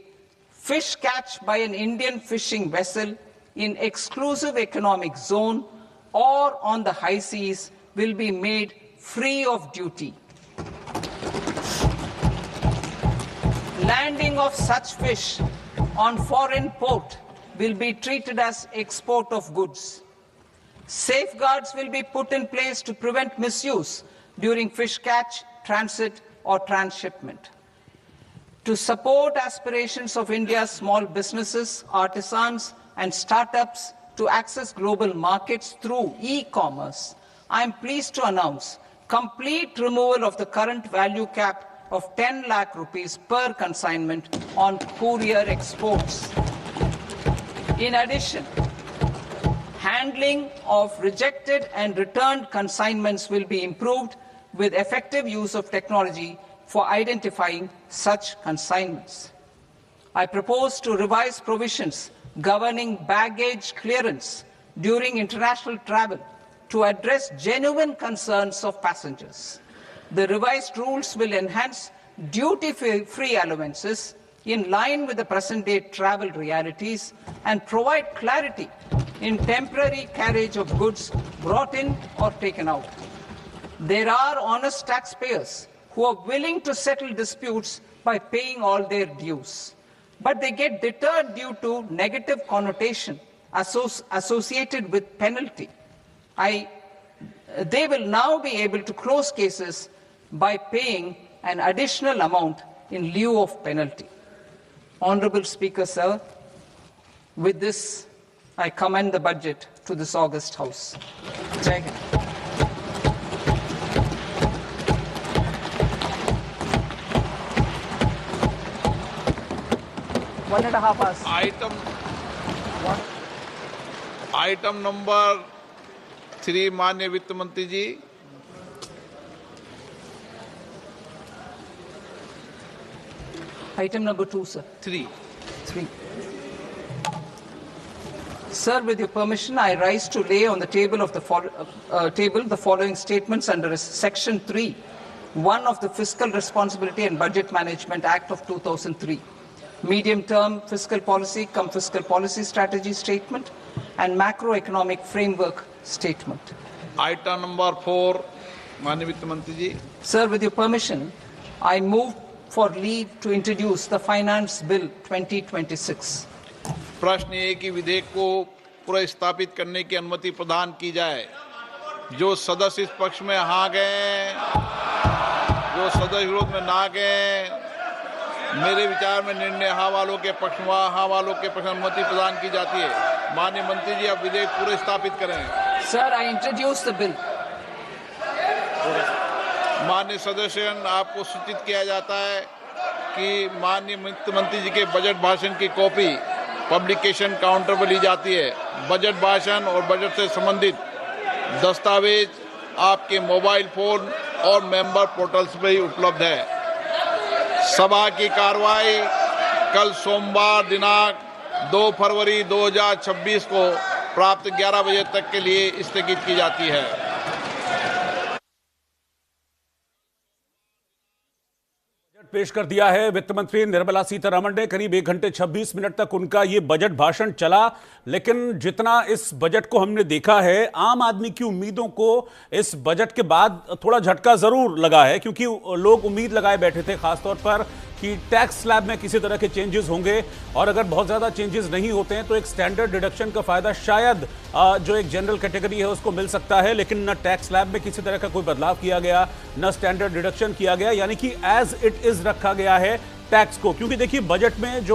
Fish catch by an Indian fishing vessel in exclusive economic zone or on the high seas will be made free of duty. Landing of such fish on foreign port will be treated as export of goods. Safeguards will be put in place to prevent misuse during fish catch, transit, or transshipment. To support aspirations of India's small businesses, artisans, and startups to access global markets through e-commerce, I am pleased to announce complete removal of the current value cap of 10 lakh rupees per consignment on courier exports. In addition, handling of rejected and returned consignments will be improved with effective use of technology for identifying such consignments. I propose to revise provisions governing baggage clearance during international travel to address genuine concerns of passengers. The revised rules will enhance duty-free allowances in line with the present-day travel realities and provide clarity in temporary carriage of goods brought in or taken out. There are honest taxpayers who are willing to settle disputes by paying all their dues, but they get deterred due to negative connotation associated with penalty. They will now be able to close cases by paying an additional amount in lieu of penalty. Honorable Speaker, sir, with this, I commend the budget to this august House. Jai Hind. 1.5 hours. Item number 3 माननीय वित्त मंत्री जी। Item number 2, sir. 3। 3. Sir, with your permission, I rise to lay on the table of the the following statements under Section 3, 1 of the Fiscal Responsibility and Budget Management Act of 2003, medium-term fiscal policy cum fiscal policy strategy statement, and macroeconomic framework statement. Item number 4 माननीय वित्त मंत्री जी। Sir, with your permission, I move for leave to introduce the Finance Bill 2026. प्रश्न ये कि विधेयक को पुनर्स्थापित करने की अनुमति प्रदान की जाए। जो सदस्य इस पक्ष में हाँ गए, जो सदस्य विरोध में ना गए, मेरे विचार में निर्णय हाँ वालों के पक्ष में, हाँ वालों के पक्ष में अनुमति प्रदान की जाती है। माननीय मंत्री जी, आप विधेयक पुनर्स्थापित करें। Sir, I introduce the bill. माननीय सदस्य, आपको सूचित किया जाता है कि माननीय वित्त मंत्री जी के बजट भाषण की कॉपी पब्लिकेशन काउंटर पर ली जाती है। बजट भाषण और बजट से संबंधित दस्तावेज आपके मोबाइल फोन और मेंबर पोर्टल्स पर ही उपलब्ध है। सभा की कार्रवाई कल सोमवार दिनांक 2 फरवरी 2026 को प्राप्त 11 बजे तक के लिए स्थगित की जाती है। पेश कर दिया है वित्त मंत्री निर्मला सीतारमण ने। करीब 1 घंटे 26 मिनट तक उनका ये बजट भाषण चला, लेकिन जितना इस बजट को हमने देखा है, आम आदमी की उम्मीदों को इस बजट के बाद थोड़ा झटका जरूर लगा है, क्योंकि लोग उम्मीद लगाए बैठे थे खासतौर पर कि टैक्स स्लैब में किसी तरह के चेंजेस होंगे, और अगर बहुत ज्यादा चेंजेस नहीं होते हैं तो एक स्टैंडर्ड डिडक्शन का फायदा शायद जो एक जनरल कैटेगरी है उसको मिल सकता है। लेकिन न टैक्स स्लैब में किसी तरह का कोई बदलाव किया गया, न स्टैंडर्ड डिडक्शन किया गया, यानी कि एज इट इज रखा गया है टैक्स को। क्योंकि देखिए, बजट में जो